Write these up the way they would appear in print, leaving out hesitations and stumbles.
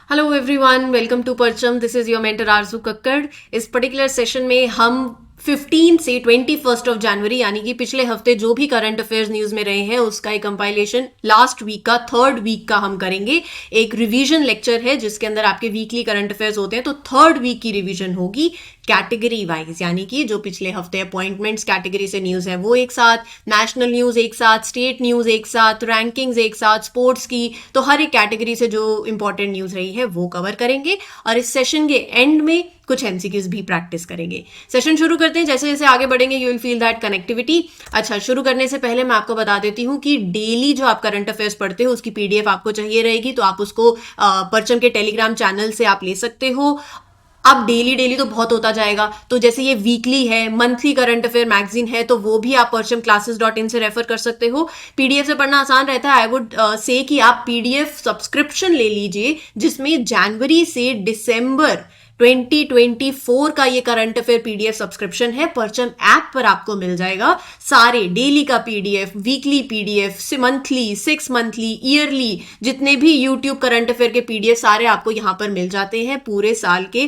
Hello everyone, welcome to परचम। This is your mentor आरजू कक्कड़। इस particular session में हम 15 से 21 ऑफ जनवरी यानी कि पिछले हफ्ते जो भी करंट अफेयर्स न्यूज में रहे हैं उसका एक कंपाइलेशन लास्ट वीक का थर्ड वीक का हम करेंगे। एक रिवीजन लेक्चर है जिसके अंदर आपके वीकली करंट अफेयर्स होते हैं, तो थर्ड वीक की रिवीजन होगी कैटेगरी वाइज, यानी कि जो पिछले हफ्ते अपॉइंटमेंट्स कैटेगरी से न्यूज है वो एक साथ, नेशनल न्यूज एक साथ, स्टेट न्यूज एक साथ, रैंकिंग्स एक साथ, स्पोर्ट्स की, तो हर एक कैटेगरी से जो इंपॉर्टेंट न्यूज रही है वो कवर करेंगे और इस सेशन के एंड में कुछ एमसीक्यूज भी प्रैक्टिस करेंगे। सेशन शुरू करते हैं। जैसे जैसे आगे बढ़ेंगे you will feel that connectivity. अच्छा, शुरू करने से पहले मैं आपको बता देती हूँ कि डेली जो आप करंट अफेयर्स पढ़ते हो उसकी पीडीएफ आपको चाहिए रहेगी, तो आप उसको परचम के टेलीग्राम चैनल से आप ले सकते हो। अब डेली तो बहुत होता जाएगा, तो जैसे ये वीकली है, मंथली करंट अफेयर मैगजीन है, तो वो भी आप perchamclasses.in से रेफर कर सकते हो। पीडीएफ से पढ़ना आसान रहता है। आई वुड से कि आप पीडीएफ सब्सक्रिप्शन ले लीजिए जिसमें जनवरी से दिसंबर 2024 का ये करंट अफेयर पीडीएफ सब्सक्रिप्शन है। परचम ऐप पर आपको मिल जाएगा सारे डेली का PDF, weekly PDF, monthly, 6 monthly, yearly, जितने भी यूट्यूब करंट अफेयर के पीडीएफ सारे आपको यहाँ पर मिल जाते हैं पूरे साल के।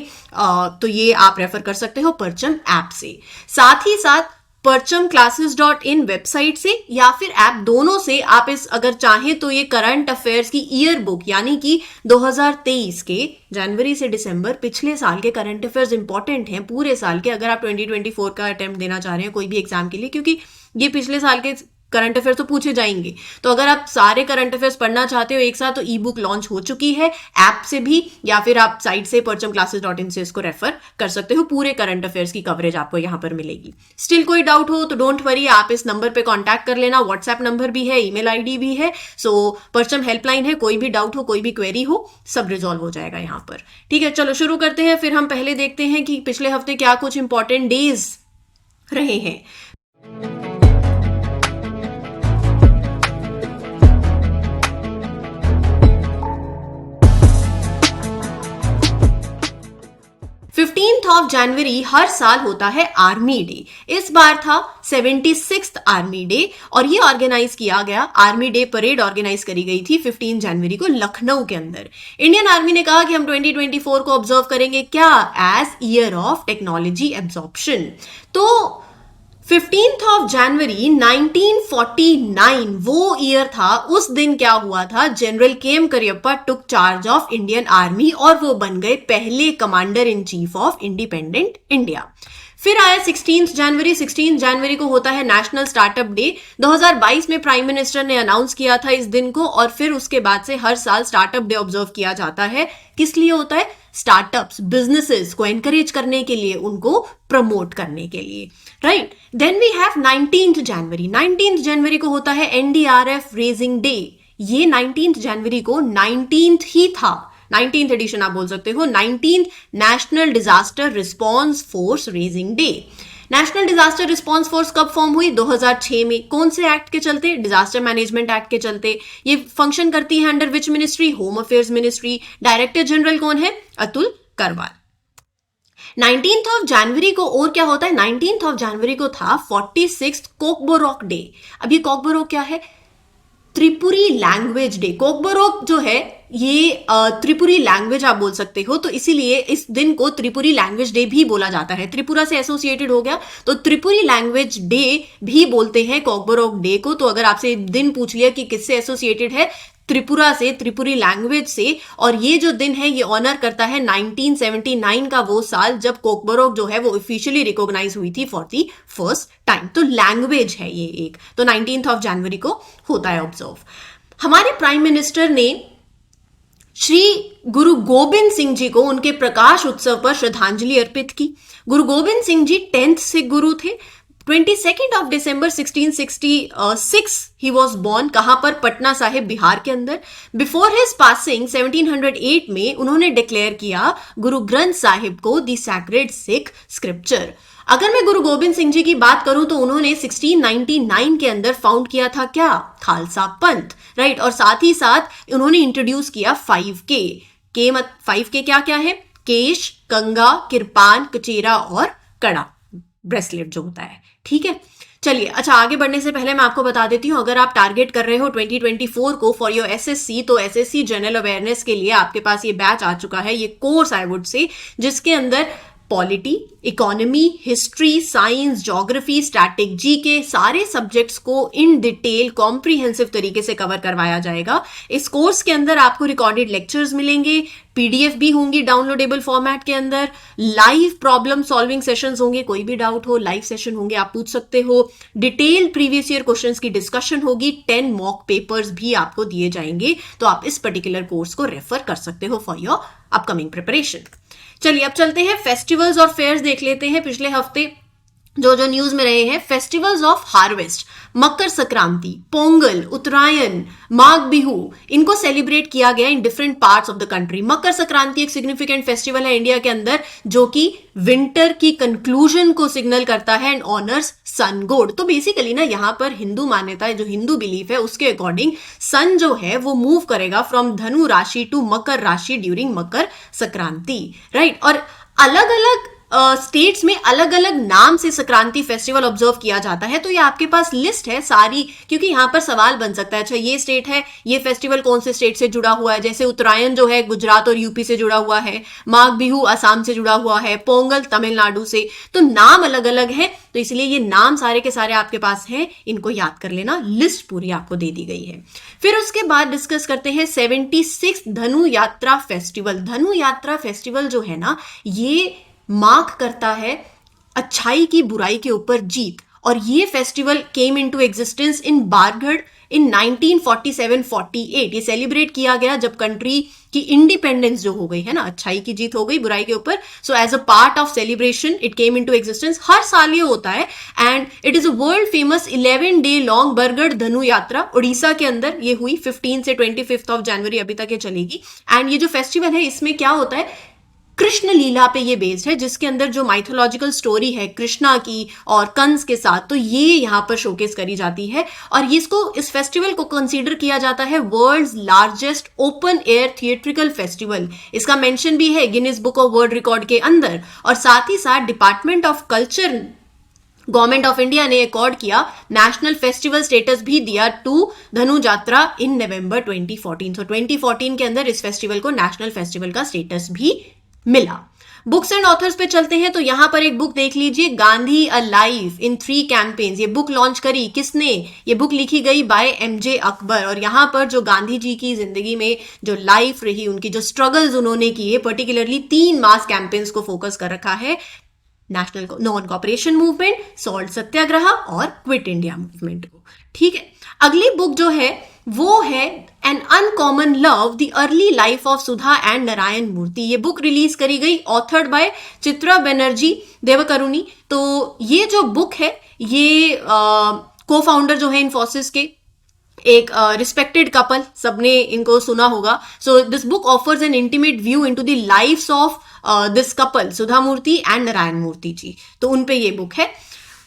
तो ये आप रेफर कर सकते हो परचम ऐप से। साथ ही साथ perchamclasses.in वेबसाइट से या फिर ऐप, दोनों से आप इस अगर चाहें तो ये करंट अफेयर्स की ईयर बुक यानी कि 2023 के जनवरी से दिसंबर पिछले साल के करंट अफेयर्स इंपॉर्टेंट हैं पूरे साल के, अगर आप 2024 का अटेम्प्ट देना चाह रहे हैं कोई भी एग्जाम के लिए, क्योंकि ये पिछले साल के करंट अफेयर्स तो पूछे जाएंगे। तो अगर आप सारे करंट अफेयर्स पढ़ना चाहते हो एक साथ, तो ई बुक लॉन्च हो चुकी है ऐप से भी, या फिर आप साइट से perchamclasses.in से इसको रेफर कर सकते हो। पूरे करंट अफेयर्स की कवरेज आपको यहाँ पर मिलेगी। स्टिल कोई डाउट हो तो डोंट वरी, आप इस नंबर पे कांटेक्ट कर लेना। व्हाट्सएप नंबर भी है, ईमेल आईडी भी है। सो परचम हेल्पलाइन है, कोई भी डाउट हो, कोई भी क्वेरी हो, सब रिजॉल्व हो जाएगा यहाँ पर। ठीक है, चलो शुरू करते हैं। फिर हम पहले देखते हैं कि पिछले हफ्ते क्या कुछ इंपॉर्टेंट डेज रहे हैं। 15th ऑफ जनवरी हर साल होता है आर्मी डे। इस बार था 76th आर्मी डे और ये ऑर्गेनाइज किया गया, आर्मी डे परेड ऑर्गेनाइज करी गई थी 15 जनवरी को लखनऊ के अंदर। इंडियन आर्मी ने कहा कि हम 2024 को ऑब्जर्व करेंगे क्या, as year of technology absorption. तो 15th ऑफ जनवरी 1949 वो ईयर था। उस दिन क्या हुआ था, general KM. Cariappa took charge of Indian army और वो बन गए पहले commander in chief of independent India. फिर आया 16 जनवरी। 16 जनवरी को होता है नेशनल स्टार्टअप डे। 2022 में प्राइम मिनिस्टर ने अनाउंस किया था इस दिन को, और फिर उसके बाद से हर साल स्टार्टअप डे ऑब्जर्व किया जाता है। किस लिए होता है, स्टार्टअप्स, बिजनेसेस को एनकरेज करने के लिए, उनको प्रमोट करने के लिए, right. Then we have 19th January. 19th जनवरी को होता है एनडीआरएफ रेजिंग डे। ये 19th जनवरी को 19th ही था, 19th एडिशन आप बोल सकते हो, 19th national disaster response force raising day. National disaster response force कब फॉर्म हुई, 2006 में। कौन से एक्ट के चलते, डिजास्टर मैनेजमेंट एक्ट के चलते। ये फंक्शन करती है under which ministry, home affairs ministry. Director general कौन है, Atul Karwal. 19th of January को और क्या होता है, 19th ऑफ जनवरी को था 46th कोकबोरोक डे। अब ये कोकबोरोक क्या है, त्रिपुरी लैंग्वेज डे। कोकबोरोक जो है ये त्रिपुरी लैंग्वेज आप बोल सकते हो, तो इसीलिए इस दिन को त्रिपुरी लैंग्वेज डे भी बोला जाता है। त्रिपुरा से एसोसिएटेड हो गया तो त्रिपुरी लैंग्वेज डे भी बोलते हैं कोकबोरोक डे को। तो अगर आपसे दिन पूछ लिया कि किससे एसोसिएटेड है, त्रिपुरा से, त्रिपुरी लैंग्वेज से। और ये जो दिन है ये ऑनर करता है 1979 का वो साल जब कोकबोरोक जो है वो ऑफिशियली रिकॉग्नाइज हुई थी फॉर दी फर्स्ट टाइम। तो लैंग्वेज है ये एक। तो 19th ऑफ जनवरी को होता है ऑब्जर्व। हमारे प्राइम मिनिस्टर ने श्री गुरु गोबिंद सिंह जी को उनके प्रकाश उत्सव पर श्रद्धांजलि अर्पित की। गुरु गोबिंद सिंह जी 10th सिख गुरु थे। 22nd of December 1666 he was born. कहां पर, पटना साहिब बिहार के अंदर। बिफोर हिज पासिंग 1708 में उन्होंने डिक्लेयर किया गुरु ग्रंथ साहिब को द सैक्रेड सिख स्क्रिप्चर। अगर मैं गुरु गोबिंद सिंह जी की बात करूं तो उन्होंने 1699 के अंदर फाउंड किया था क्या, खालसा पंथ, राइट। और साथ ही साथ उन्होंने इंट्रोड्यूस किया 5K के 5K क्या क्या है, केश, कंगा, किरपान, कचेरा और कड़ा, ब्रेसलेट जो होता है, ठीक है। चलिए, अच्छा, आगे बढ़ने से पहले मैं आपको बता देती हूँ, अगर आप टारगेट कर रहे हो 2024 को फॉर योर एसएससी, तो एसएससी जनरल अवेयरनेस के लिए आपके पास ये बैच आ चुका है, ये कोर्स आई वुड से, जिसके अंदर polity, economy, history, science, geography, static, GK, सारे सब्जेक्ट्स को इन डिटेल कॉम्प्रिहेंसिव तरीके से कवर करवाया जाएगा। इस कोर्स के अंदर आपको रिकॉर्डेड लेक्चर्स मिलेंगे, पीडीएफ भी होंगी डाउनलोडेबल फॉर्मेट के अंदर, लाइव प्रॉब्लम सॉल्विंग सेशंस होंगे, कोई भी डाउट हो लाइव सेशन होंगे, आप पूछ सकते हो, डिटेल प्रीवियस ईयर क्वेश्चंस की डिस्कशन होगी, 10 मॉक पेपर्स भी आपको दिए जाएंगे। तो आप इस पर्टिकुलर कोर्स को रेफर कर सकते हो फॉर योर अपकमिंग प्रिपरेशन। चलिए, अब चलते हैं फेस्टिवल्स और फेयर्स देख लेते हैं पिछले हफ्ते जो जो न्यूज में रहे हैं। Festivals of harvest, Makar Sankranti, Pongal, Uttarayan, Magh Bihu, इनको सेलिब्रेट किया गया in different parts of the country. Makar Sankranti एक सिग्निफिकेंट फेस्टिवल है इंडिया के अंदर, जो कि विंटर की कंक्लूजन को सिग्नल करता है एंड ऑनर्स सन गॉड। तो बेसिकली ना, यहाँ पर हिंदू मान्यता है, जो हिंदू बिलीफ है उसके अकॉर्डिंग सन जो है वो मूव करेगा फ्रॉम धनु राशि टू मकर राशि ड्यूरिंग मकर संक्रांति, राइट। और अलग अलग स्टेट्स में अलग अलग नाम से संक्रांति फेस्टिवल ऑब्जर्व किया जाता है। तो ये आपके पास लिस्ट है सारी, क्योंकि यहाँ पर सवाल बन सकता है, अच्छा ये स्टेट है, ये फेस्टिवल कौन से स्टेट से जुड़ा हुआ है। जैसे उत्तरायण जो है गुजरात और यूपी से जुड़ा हुआ है, माघ बिहू असम से जुड़ा हुआ है, पोंगल तमिलनाडु से, तो नाम अलग अलग है। तो इसलिए ये नाम सारे के सारे आपके पास हैं, इनको याद कर लेना, लिस्ट पूरी आपको दे दी गई है। फिर उसके बाद डिस्कस करते हैं 76 धनु यात्रा फेस्टिवल। धनु यात्रा फेस्टिवल जो है ना, ये मार्क करता है अच्छाई की बुराई के ऊपर जीत, और ये festival came into existence in Bargarh in 1947-48। ये सेलिब्रेट किया गया जब कंट्री की इंडिपेंडेंस जो हो गई है ना, अच्छाई की जीत हो गई बुराई के ऊपर। So as a part of celebration it came into existence. हर साल ये होता है and it is a world famous 11 day long Bargarh Dhanu Yatra. Orissa के अंदर ये हुई 15 से 25 जनवरी अभी तक ये चलेगी। एंड ये जो फेस्टिवल है, इसमें क्या होता है, कृष्ण लीला पे ये बेस्ड है, जिसके अंदर जो माइथोलॉजिकल स्टोरी है कृष्णा की और कंस के साथ, तो ये यहाँ पर शोकेस करी जाती है। और इसको, इस फेस्टिवल को कंसीडर किया जाता है world's largest open air theatrical festival. इसका मेंशन भी है Guinness book of world record के अंदर। और साथ ही साथ department of culture government of India ने अकॉर्ड किया नेशनल फेस्टिवल स्टेटस भी दिया टू धनु यात्रा इन नवंबर 2014। सो 2014 के अंदर इस फेस्टिवल को नेशनल फेस्टिवल का स्टेटस भी मिला। बुक्स एंड ऑथर्स पे चलते हैं, तो यहां पर एक बुक देख लीजिए, Gandhi a life in 3 campaigns. ये बुक लॉन्च करी किसने, ये बुक लिखी गई बाय एमजे अकबर। और यहां पर जो गांधी जी की जिंदगी में जो लाइफ रही, उनकी जो स्ट्रगल्स उन्होंने किए, पर्टिकुलरली 3 मास कैंपेन्स को फोकस कर रखा है, national non cooperation movement, salt Satyagraha और क्विट इंडिया मूवमेंट को। ठीक है, अगली बुक जो है वो है an uncommon love the early life of Sudha and Narayana Murthy. ये बुक रिलीज करी गई, ऑथर्ड बाय चित्रा बनर्जी देवकरुणी। तो ये जो बुक है, ये को फाउंडर जो है इन्फोसिस के एक रिस्पेक्टेड कपल, सबने इनको सुना होगा। So this book offers an intimate view into the lifes of this couple, Sudha Murthy and Narayana Murthy ji. तो उन पे ये बुक है।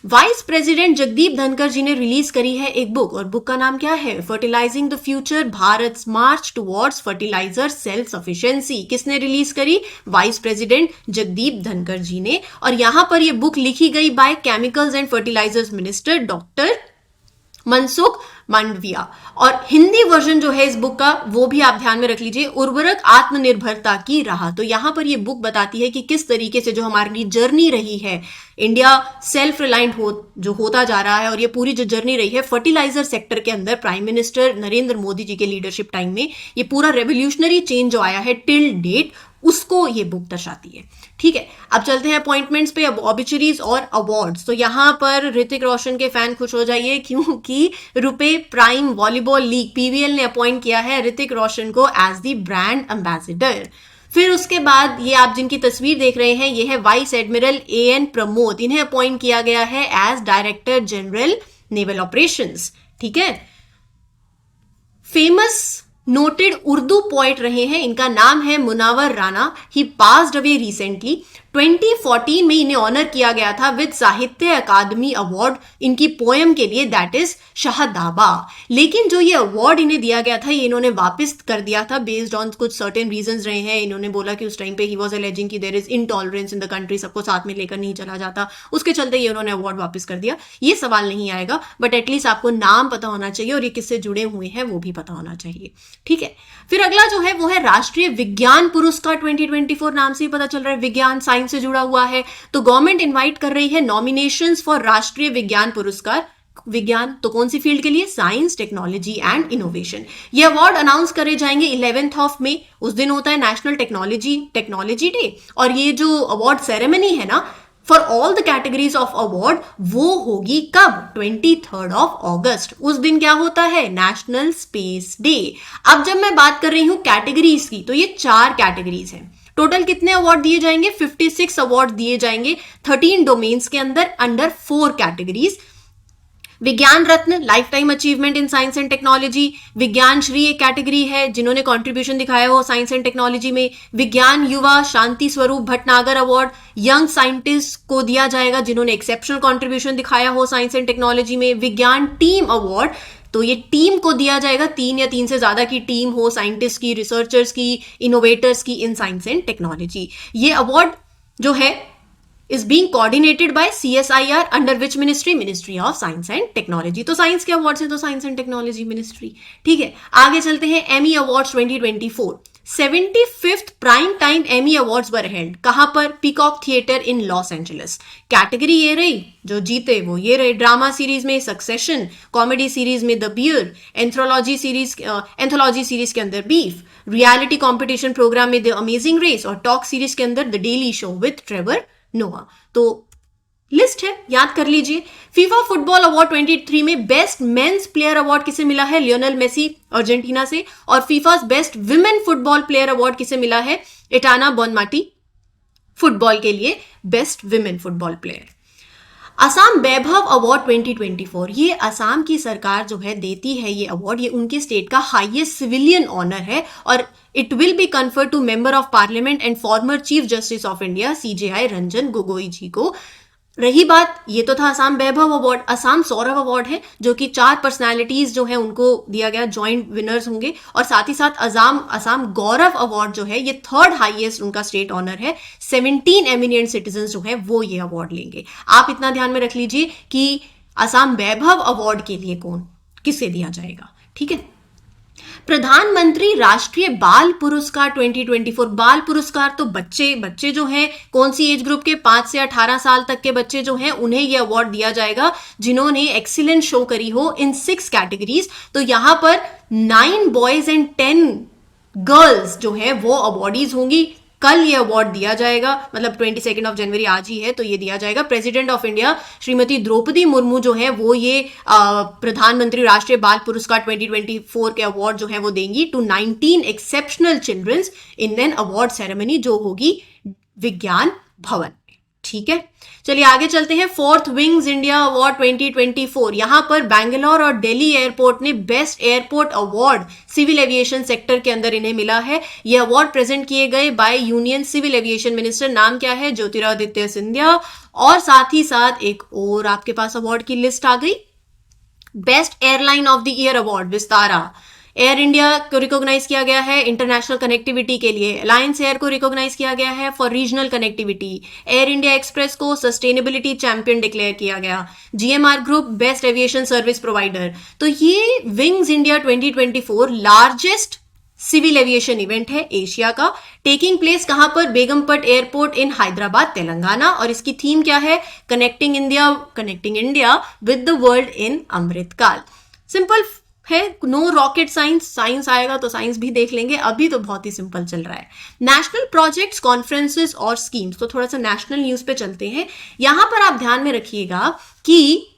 वाइस प्रेसिडेंट जगदीप धनखड़ जी ने रिलीज करी है एक बुक, और बुक का नाम क्या है, fertilising the future, Bharat march towards fertiliser self sufficiency. किसने रिलीज करी, वाइस प्रेसिडेंट जगदीप धनखड़ जी ने। और यहां पर ये बुक लिखी गई by chemicals and fertilisers minister doctor Mansukh Mandaviya. और हिंदी वर्जन जो है इस बुक का, वो भी आप ध्यान में रख लीजिए, उर्वरक आत्मनिर्भरता की राह। तो यहां पर ये बुक बताती है कि किस तरीके से जो हमारी जर्नी रही है, इंडिया सेल्फ रिलायंट जो होता जा रहा है, और ये पूरी जो जर्नी रही है फर्टिलाइजर सेक्टर के अंदर प्राइम मिनिस्टर नरेंद्र मोदी जी के लीडरशिप टाइम में, ये पूरा रेवोल्यूशनरी चेंज जो आया है टिल डेट, उसको ये बुक दर्शाती है। ठीक है, अब चलते हैं अपॉइंटमेंट्स पे, अब ऑबिचुरीज और अवार्ड्स। तो यहां पर ऋतिक रोशन के फैन खुश हो जाइए, क्योंकि RuPay prime volleyball league PVL ने अपॉइंट किया है ऋतिक रोशन को एज द ब्रांड एम्बेसडर। फिर उसके बाद ये आप जिनकी तस्वीर देख रहे हैं, ये है वाइस एडमिरल एएन प्रमोद। इन्हें अपॉइंट किया गया है as director general naval operations. ठीक है, फेमस नोटेड उर्दू पोएट रहे हैं, इनका नाम है मुनावर राना। ही पास्ड अवे रिसेंटली। 2014 में इन्हें ऑनर किया गया था विद साहित्य अकादमी अवार्ड इनकी पोएम के लिए, दैट इज शहदाबा। लेकिन जो ये अवार्ड इन्हें दिया गया था ये इन्होंने वापस कर दिया था बेस्ड ऑन कुछ सर्टेन रीजंस रहे हैं। इन्होंने बोला कि उस टाइम पे ही वाज एलिजिंग कि there is intolerance in the country, सबको साथ में लेकर नहीं चला जाता, उसके चलते ये उन्होंने अवार्ड वापस कर दिया। ये सवाल नहीं आएगा, बट एटलीस्ट आपको नाम पता होना चाहिए और ये किससे जुड़े हुए हैं वो भी पता होना चाहिए, ठीक है। फिर अगला जो है वो है राष्ट्रीय विज्ञान पुरस्कार 2024, नाम से ही पता चल रहा है विज्ञान साइंस से जुड़ा हुआ है। तो गवर्नमेंट इनवाइट कर रही है नॉमिनेशंस फॉर राष्ट्रीय विज्ञान पुरस्कार। विज्ञान तो कौन सी फील्ड के लिए? Science, technology and innovation. ये अवार्ड अनाउंस करे जाएंगे 11 मई, उस दिन होता है नेशनल टेक्नोलॉजी डे। और ये जो अवार्ड सेरेमनी है ना for all the categories of award, वो होगी कब? 23 अगस्त। उस दिन क्या होता है? National space day. अब जब मैं बात कर रही हूं कैटेगरीज की, तो ये 4 कैटेगरीज हैं। टोटल कितने अवार्ड दिए जाएंगे? 56 अवार्ड दिए जाएंगे 13 डोमेन्स के अंदर, under 4 categories. Vigyan Ratna, life time achievement in science and technology. Vigyan Shri एक कैटेगरी है जिन्होंने कंट्रीब्यूशन दिखाया हो साइंस एंड टेक्नोलॉजी में। विज्ञान युवा Shanti Swarup Bhatnagar award young scientist को दिया जाएगा जिन्होंने एक्सेप्शनल कंट्रीब्यूशन दिखाया हो साइंस एंड टेक्नोलॉजी में। विज्ञान टीम अवार्ड, तो ये टीम को दिया जाएगा, 3 या 3 से ज्यादा की टीम हो, साइंटिस्ट की, रिसर्चर्स की, इनोवेटर्स की इन साइंस एंड टेक्नोलॉजी। ये अवार्ड जो है is being coordinated by CSIR under which ministry of science and technology। तो साइंस के अवार्ड्स हैं तो साइंस एंड टेक्नोलॉजी मिनिस्ट्री, ठीक है। आगे चलते हैं Emmy awards 2024। 75th prime time Emmy awards were held, कहां पर? Peacock theatre in Los Angeles. Category ये रही, जो जीते वो ये रहे। ड्रामा सीरीज में सक्सेशन, कॉमेडी सीरीज में द बियर, एंथोलॉजी सीरीज के अंदर बीफ, रियलिटी कॉम्पिटिशन प्रोग्राम में द अमेजिंग रेस और टॉक सीरीज के अंदर the daily show with Trevor नोआ। तो लिस्ट है, याद कर लीजिए। फीफा फुटबॉल अवार्ड 23 में बेस्ट मेंस प्लेयर अवार्ड किसे मिला है? लियोनेल मेसी अर्जेंटीना से। और FIFA best women football player award किसे मिला है? एटाना बोनमाटी, फुटबॉल के लिए best women football player. Assam Vaibhav award 2024, ये असम की सरकार जो है देती है ये अवार्ड, ये उनके स्टेट का हाईएस्ट सिविलियन ऑनर है और it will be conferred to member of parliament and former chief justice of India CJI Ranjan Gogoi ji को। रही बात, ये तो था असम वैभव अवार्ड। असम सौरभ अवार्ड है जो कि 4 पर्सनालिटीज जो है उनको दिया गया, जॉइंट विनर्स होंगे। और साथ ही साथ असम गौरव अवार्ड जो है ये 3rd हाईएस्ट उनका स्टेट ऑनर है। 17 एमिनेंट सिटीजन जो है वो ये अवार्ड लेंगे। आप इतना ध्यान में रख लीजिए कि असम वैभव अवार्ड के लिए किसे दिया जाएगा, ठीक है। प्रधानमंत्री राष्ट्रीय बाल पुरस्कार 2024। बाल पुरस्कार तो बच्चे जो हैं, कौन सी एज ग्रुप के? 5 से 18 साल तक के बच्चे जो हैं उन्हें यह अवार्ड दिया जाएगा जिन्होंने एक्सीलेंट शो करी हो इन 6 कैटेगरीज। तो यहां पर 9 बॉयज एंड 10 गर्ल्स जो है वो अवार्डीज होंगी। कल ये अवार्ड दिया जाएगा, मतलब 22 जनवरी आज ही है, तो ये दिया जाएगा। President of India Shrimati Droupadi Murmu जो है वो ये प्रधानमंत्री राष्ट्रीय बाल पुरस्कार 2024 के अवार्ड जो है वो देंगी to 19 exceptional childrens in an award ceremony जो होगी विज्ञान भवन, ठीक है। चलिए आगे चलते हैं। 4th विंग्स इंडिया अवार्ड 2024, यहां पर बैंगलोर और दिल्ली एयरपोर्ट ने best airport award civil aviation sector के अंदर इन्हें मिला है। यह अवार्ड प्रेजेंट किए गए by union civil aviation minister, नाम क्या है? ज्योतिरादित्य सिंधिया। और साथ ही साथ एक और आपके पास अवार्ड की लिस्ट आ गई। Best airline of the year award Vistara, air India को रिकॉग्नाइज किया गया है इंटरनेशनल कनेक्टिविटी के लिए। अलायंस एयर को रिकॉग्नाइज किया गया है for regional connectivity. Air India Express को सस्टेनेबिलिटी चैंपियन डिक्लेयर किया गया। GMR group best aviation service provider. तो ये wings India 2024 largest civil aviation event है एशिया का। टेकिंग प्लेस कहां पर? Begumpet airport in Hyderabad Telangana. और इसकी थीम क्या है? Connecting India with the world in Amritkaal. Simple है, नो रॉकेट साइंस आएगा तो साइंस भी देख लेंगे, अभी तो बहुत ही सिंपल चल रहा है। नेशनल प्रोजेक्ट्स, कॉन्फ्रेंसेस और स्कीम्स, तो थोड़ा सा नेशनल न्यूज पे चलते हैं। यहां पर आप ध्यान में रखिएगा कि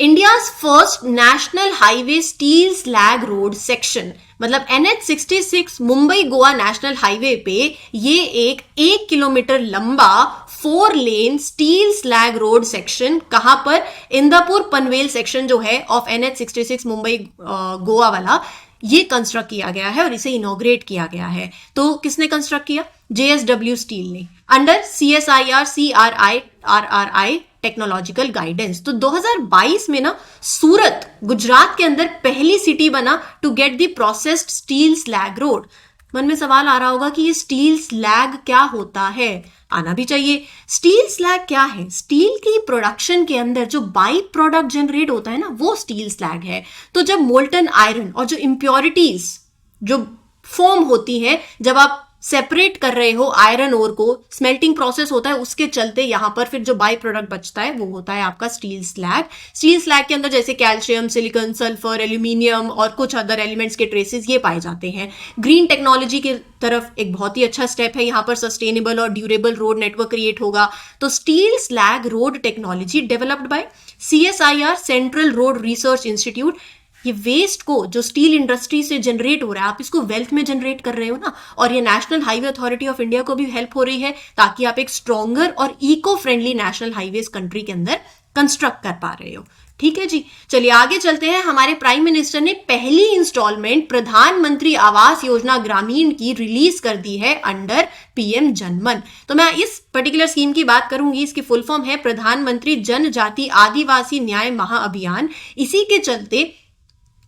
India's first national highway steel slag road section, मतलब NH66 Mumbai Goa national highway पे ये एक 1 किलोमीटर लंबा 4 लेन स्टील स्लैग रोड सेक्शन, कहां पर? इंदापुर पनवेल सेक्शन जो है ऑफ NH66 मुंबई गोवा वाला, ये कंस्ट्रक्ट किया गया है और इसे इनॉग्रेट किया गया है। तो किसने कंस्ट्रक्ट किया? JSW स्टील ने, under CSIR CRI technological guidance. तो 2022 में ना सूरत गुजरात के अंदर पहली सिटी बना to get the processed steel slag road. मन में सवाल आ रहा होगा कि ये स्टील स्लैग क्या होता है, आना भी चाहिए। स्टील स्लैग क्या है? स्टील की प्रोडक्शन के अंदर जो बाई प्रोडक्ट जनरेट होता है ना, वो स्टील स्लैग है। तो जब मोल्टन आयरन और जो इम्प्योरिटीज जो फॉर्म होती है, जब आप सेपरेट कर रहे हो आयरन ओर को, स्मेल्टिंग प्रोसेस होता है, उसके चलते यहां पर फिर जो बाई प्रोडक्ट बचता है वो होता है आपका स्टील स्लैग। स्टील स्लैग के अंदर जैसे कैल्शियम, सिलिकॉन, सल्फर, एल्यूमिनियम और कुछ अदर एलिमेंट्स के ट्रेसेस ये पाए जाते हैं। ग्रीन टेक्नोलॉजी की तरफ एक बहुत ही अच्छा स्टेप है, यहाँ पर सस्टेनेबल और ड्यूरेबल रोड नेटवर्क क्रिएट होगा। तो steel slag road technology developed by CSIR central road research institute. ये वेस्ट को जो स्टील इंडस्ट्री से जनरेट हो रहा है, आप इसको वेल्थ में जनरेट कर रहे हो ना, और ये national highway authority of India को भी हेल्प हो रही है ताकि आप एक स्ट्रॉन्गर और eco friendly national highways country के अंदर कंस्ट्रक्ट कर पा रहे हो। ठीक है जी, चलिए आगे चलते हैं। हमारे प्राइम मिनिस्टर ने पहली इंस्टॉलमेंट प्रधानमंत्री आवास योजना ग्रामीण की रिलीज कर दी है अंडर PM जनमन। तो मैं इस पर्टिकुलर स्कीम की बात करूंगी। इसकी फुल फॉर्म है प्रधानमंत्री जनजाति आदिवासी न्याय महाअभियान। इसी के चलते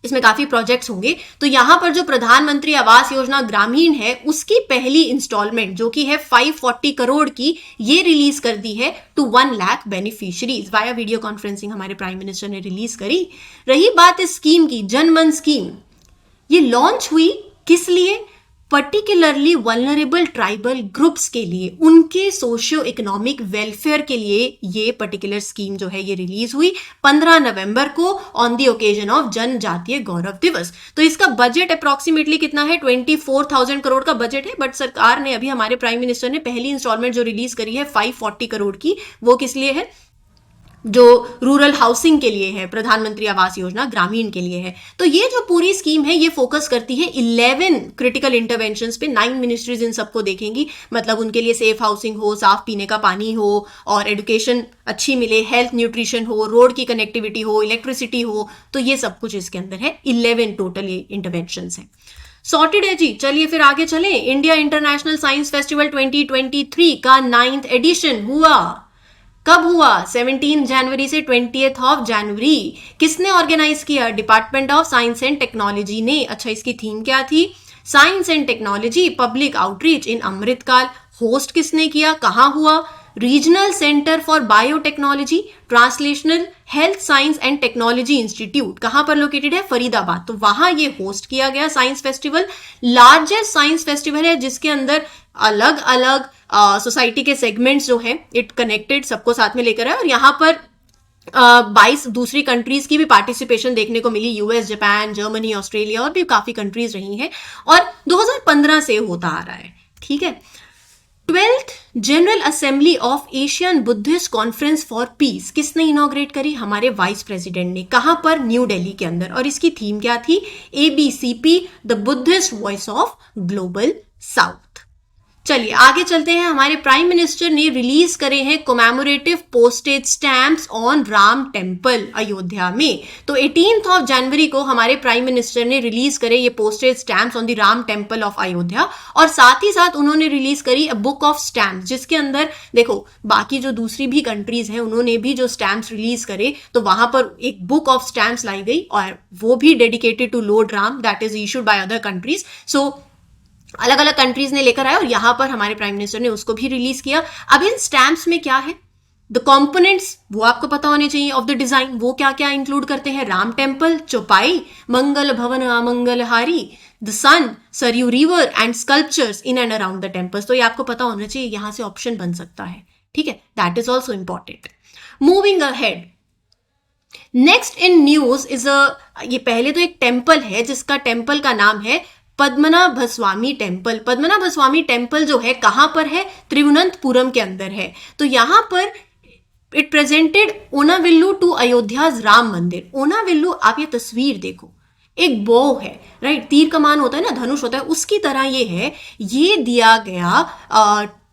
इसमें काफी प्रोजेक्ट्स होंगे। तो यहां पर जो प्रधानमंत्री आवास योजना ग्रामीण है, उसकी पहली इंस्टॉलमेंट जो कि है 540 करोड़ की, ये रिलीज कर दी है to 1 lakh beneficiaries via video conferencing हमारे प्राइम मिनिस्टर ने रिलीज करी। रही बात इस स्कीम की, जनमन स्कीम, ये लॉन्च हुई किस लिए? पर्टिकुलरली वल्नरेबल ट्राइबल ग्रुप्स के लिए, उनके सोशियो इकोनॉमिक वेलफेयर के लिए ये पर्टिकुलर स्कीम जो है ये रिलीज हुई 15 नवंबर को ऑन द ओकेजन ऑफ जनजातीय गौरव दिवस। तो इसका बजट अप्रोक्सीमेटली कितना है? 24,000 करोड़ का बजट है। बट सरकार ने अभी, हमारे प्राइम मिनिस्टर ने पहली इंस्टॉलमेंट जो रिलीज करी है 540 करोड़ की, वो किस लिए है? जो रूरल हाउसिंग के लिए है, प्रधानमंत्री आवास योजना ग्रामीण के लिए है। तो ये जो पूरी स्कीम है ये फोकस करती है 11 क्रिटिकल इंटरवेंशंस पे। 9 मिनिस्ट्रीज इन सबको देखेंगी, मतलब उनके लिए सेफ हाउसिंग हो, साफ पीने का पानी हो और एजुकेशन अच्छी मिले, हेल्थ न्यूट्रिशन हो, रोड की कनेक्टिविटी हो, इलेक्ट्रिसिटी हो। तो ये सब कुछ इसके अंदर है। 11 टोटल ये इंटरवेंशंस है। सॉर्टेड है जी। चलिए फिर आगे चलें। इंडिया इंटरनेशनल साइंस फेस्टिवल 2023 का 9th एडिशन हुआ। कब हुआ? 17 जनवरी से 20th जनवरी। किसने ऑर्गेनाइज किया? Department of science and technology ने। अच्छा, इसकी थीम क्या थी? Science and technology public outreach in Amritkaal. Host किसने किया? कहां हुआ? Regional centre for biotechnology translational health science and technology institute. कहां पर लोकेटेड है? फरीदाबाद। तो वहां ये होस्ट किया गया science festival. Largest science festival है जिसके अंदर अलग अलग सोसाइटी के सेगमेंट्स जो है इट कनेक्टेड सबको साथ में लेकर है। और यहाँ पर 22 दूसरी कंट्रीज की भी पार्टिसिपेशन देखने को मिली। US, जापान, जर्मनी, ऑस्ट्रेलिया और भी काफी कंट्रीज रही हैं। और 2015 से होता आ रहा है। ठीक है। 12th general assembly of Asian Buddhist conference for piece किसने इनॉग्रेट करी? हमारे वाइस प्रेसिडेंट ने। कहां पर? न्यू दिल्ली के अंदर। और इसकी थीम क्या थी? ABCP the Buddhist voice of global south. चलिए आगे चलते हैं। हमारे प्राइम मिनिस्टर ने रिलीज करे हैं commemorative postage stamps on Ram temple Ayodhya में। तो 18 जनवरी को हमारे प्राइम मिनिस्टर ने रिलीज करे ये postage stamps on the Ram temple of Ayodhya. और साथ ही साथ उन्होंने रिलीज करी अ बुक ऑफ स्टैम्प्स, जिसके अंदर देखो बाकी जो दूसरी भी कंट्रीज हैं उन्होंने भी जो स्टैम्प्स रिलीज करे, तो वहां पर एक बुक ऑफ स्टैम्प्स लाई गई और वो भी dedicated to lord Ram, that is issued by other countries. So अलग अलग कंट्रीज ने लेकर आए और यहां पर हमारे प्राइम मिनिस्टर ने उसको भी रिलीज किया। अब इन स्टैम्प्स में क्या है? द कंपोनेंट्स वो आपको पता होने चाहिए ऑफ द डिजाइन। वो क्या क्या इंक्लूड करते हैं? राम टेम्पल, चौपाई, मंगल भवन अमंगलहारी, the sun, Saryu river and sculptures in and around the temples. तो ये आपको पता होना चाहिए, यहां से ऑप्शन बन सकता है। ठीक है, that is also important. Moving ahead, next in news is ये पहले तो एक टेम्पल है जिसका टेम्पल का नाम है पद्मनाभस्वामी टेम्पल। पद्मनाभस्वामी टेम्पल जो है कहां पर है? तिरुवनंतपुरम के अंदर है। तो यहां पर इट प्रेजेंटेड ओनाविल्लू टू अयोध्याज राम मंदिर। ओनाविल्लू, आप ये तस्वीर देखो, एक बो है, राइट? तीर कमान होता है ना, धनुष होता है, उसकी तरह ये है। ये दिया गया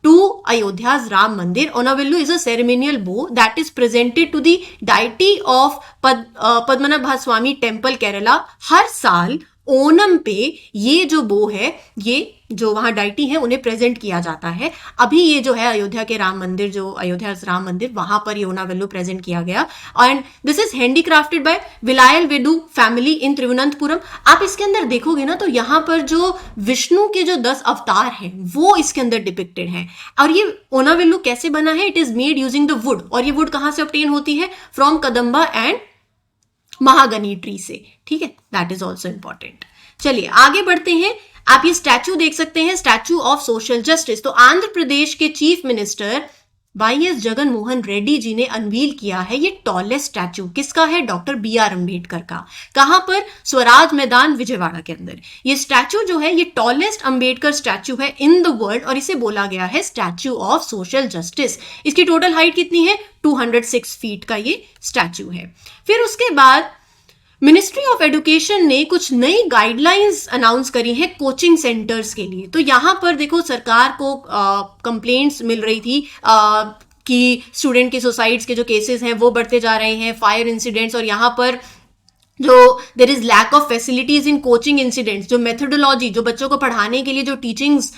to Ayodhya's Ram Mandir. Onavillu is a ceremonial bow that is presented to the deity of Padmanabhaswamy Temple, Kerala, हर साल ओनम पे ये जो बो है, ये जो वहां डाइटी है उन्हें प्रेजेंट किया जाता है। अभी ये जो है अयोध्या के राम मंदिर, जो अयोध्या राम मंदिर, वहां पर ये ओनावेलू प्रेजेंट किया गया। And this is handicrafted by Vilayil Veedu family in Thiruvananthapuram. आप इसके अंदर देखोगे ना तो यहाँ पर जो विष्णु के जो 10 अवतार हैं वो इसके अंदर डिपिक्टेड हैं। और ये ओनावेलू कैसे बना है? It is made using the wood. और ये वुड कहां से ऑब्टेन होती है? From Kadamba and mahogany tree से। ठीक है, दैट इज ऑल्सो इंपॉर्टेंट। चलिए आगे बढ़ते हैं। आप ये स्टैचू देख सकते हैं, स्टैचू ऑफ सोशल जस्टिस। तो आंध्र प्रदेश के chief minister Y S Jagan Mohan Reddy ji ने अनवील किया है ये टॉलेस्ट स्टैचू। किसका है? डॉक्टर बीआर अंबेडकर का। कहां पर? स्वराज मैदान विजयवाड़ा के अंदर। ये स्टैचू जो है ये टॉलेस्ट अंबेडकर स्टैचू है इन द वर्ल्ड, और इसे बोला गया है स्टैचू ऑफ सोशल जस्टिस। इसकी टोटल हाइट कितनी है? 206 फीट का ये स्टैचू है। फिर उसके बाद मिनिस्ट्री ऑफ एजुकेशन ने कुछ नई गाइडलाइंस अनाउंस करी है कोचिंग सेंटर्स के लिए। तो यहाँ पर देखो सरकार को कंप्लेंट्स मिल रही थी कि स्टूडेंट के सुसाइड्स के जो केसेस हैं वो बढ़ते जा रहे हैं, फायर इंसिडेंट्स, और यहाँ पर जो there is lack of facilities in coaching incidents, जो मेथोडोलॉजी, जो बच्चों को पढ़ाने के लिए जो टीचिंग्स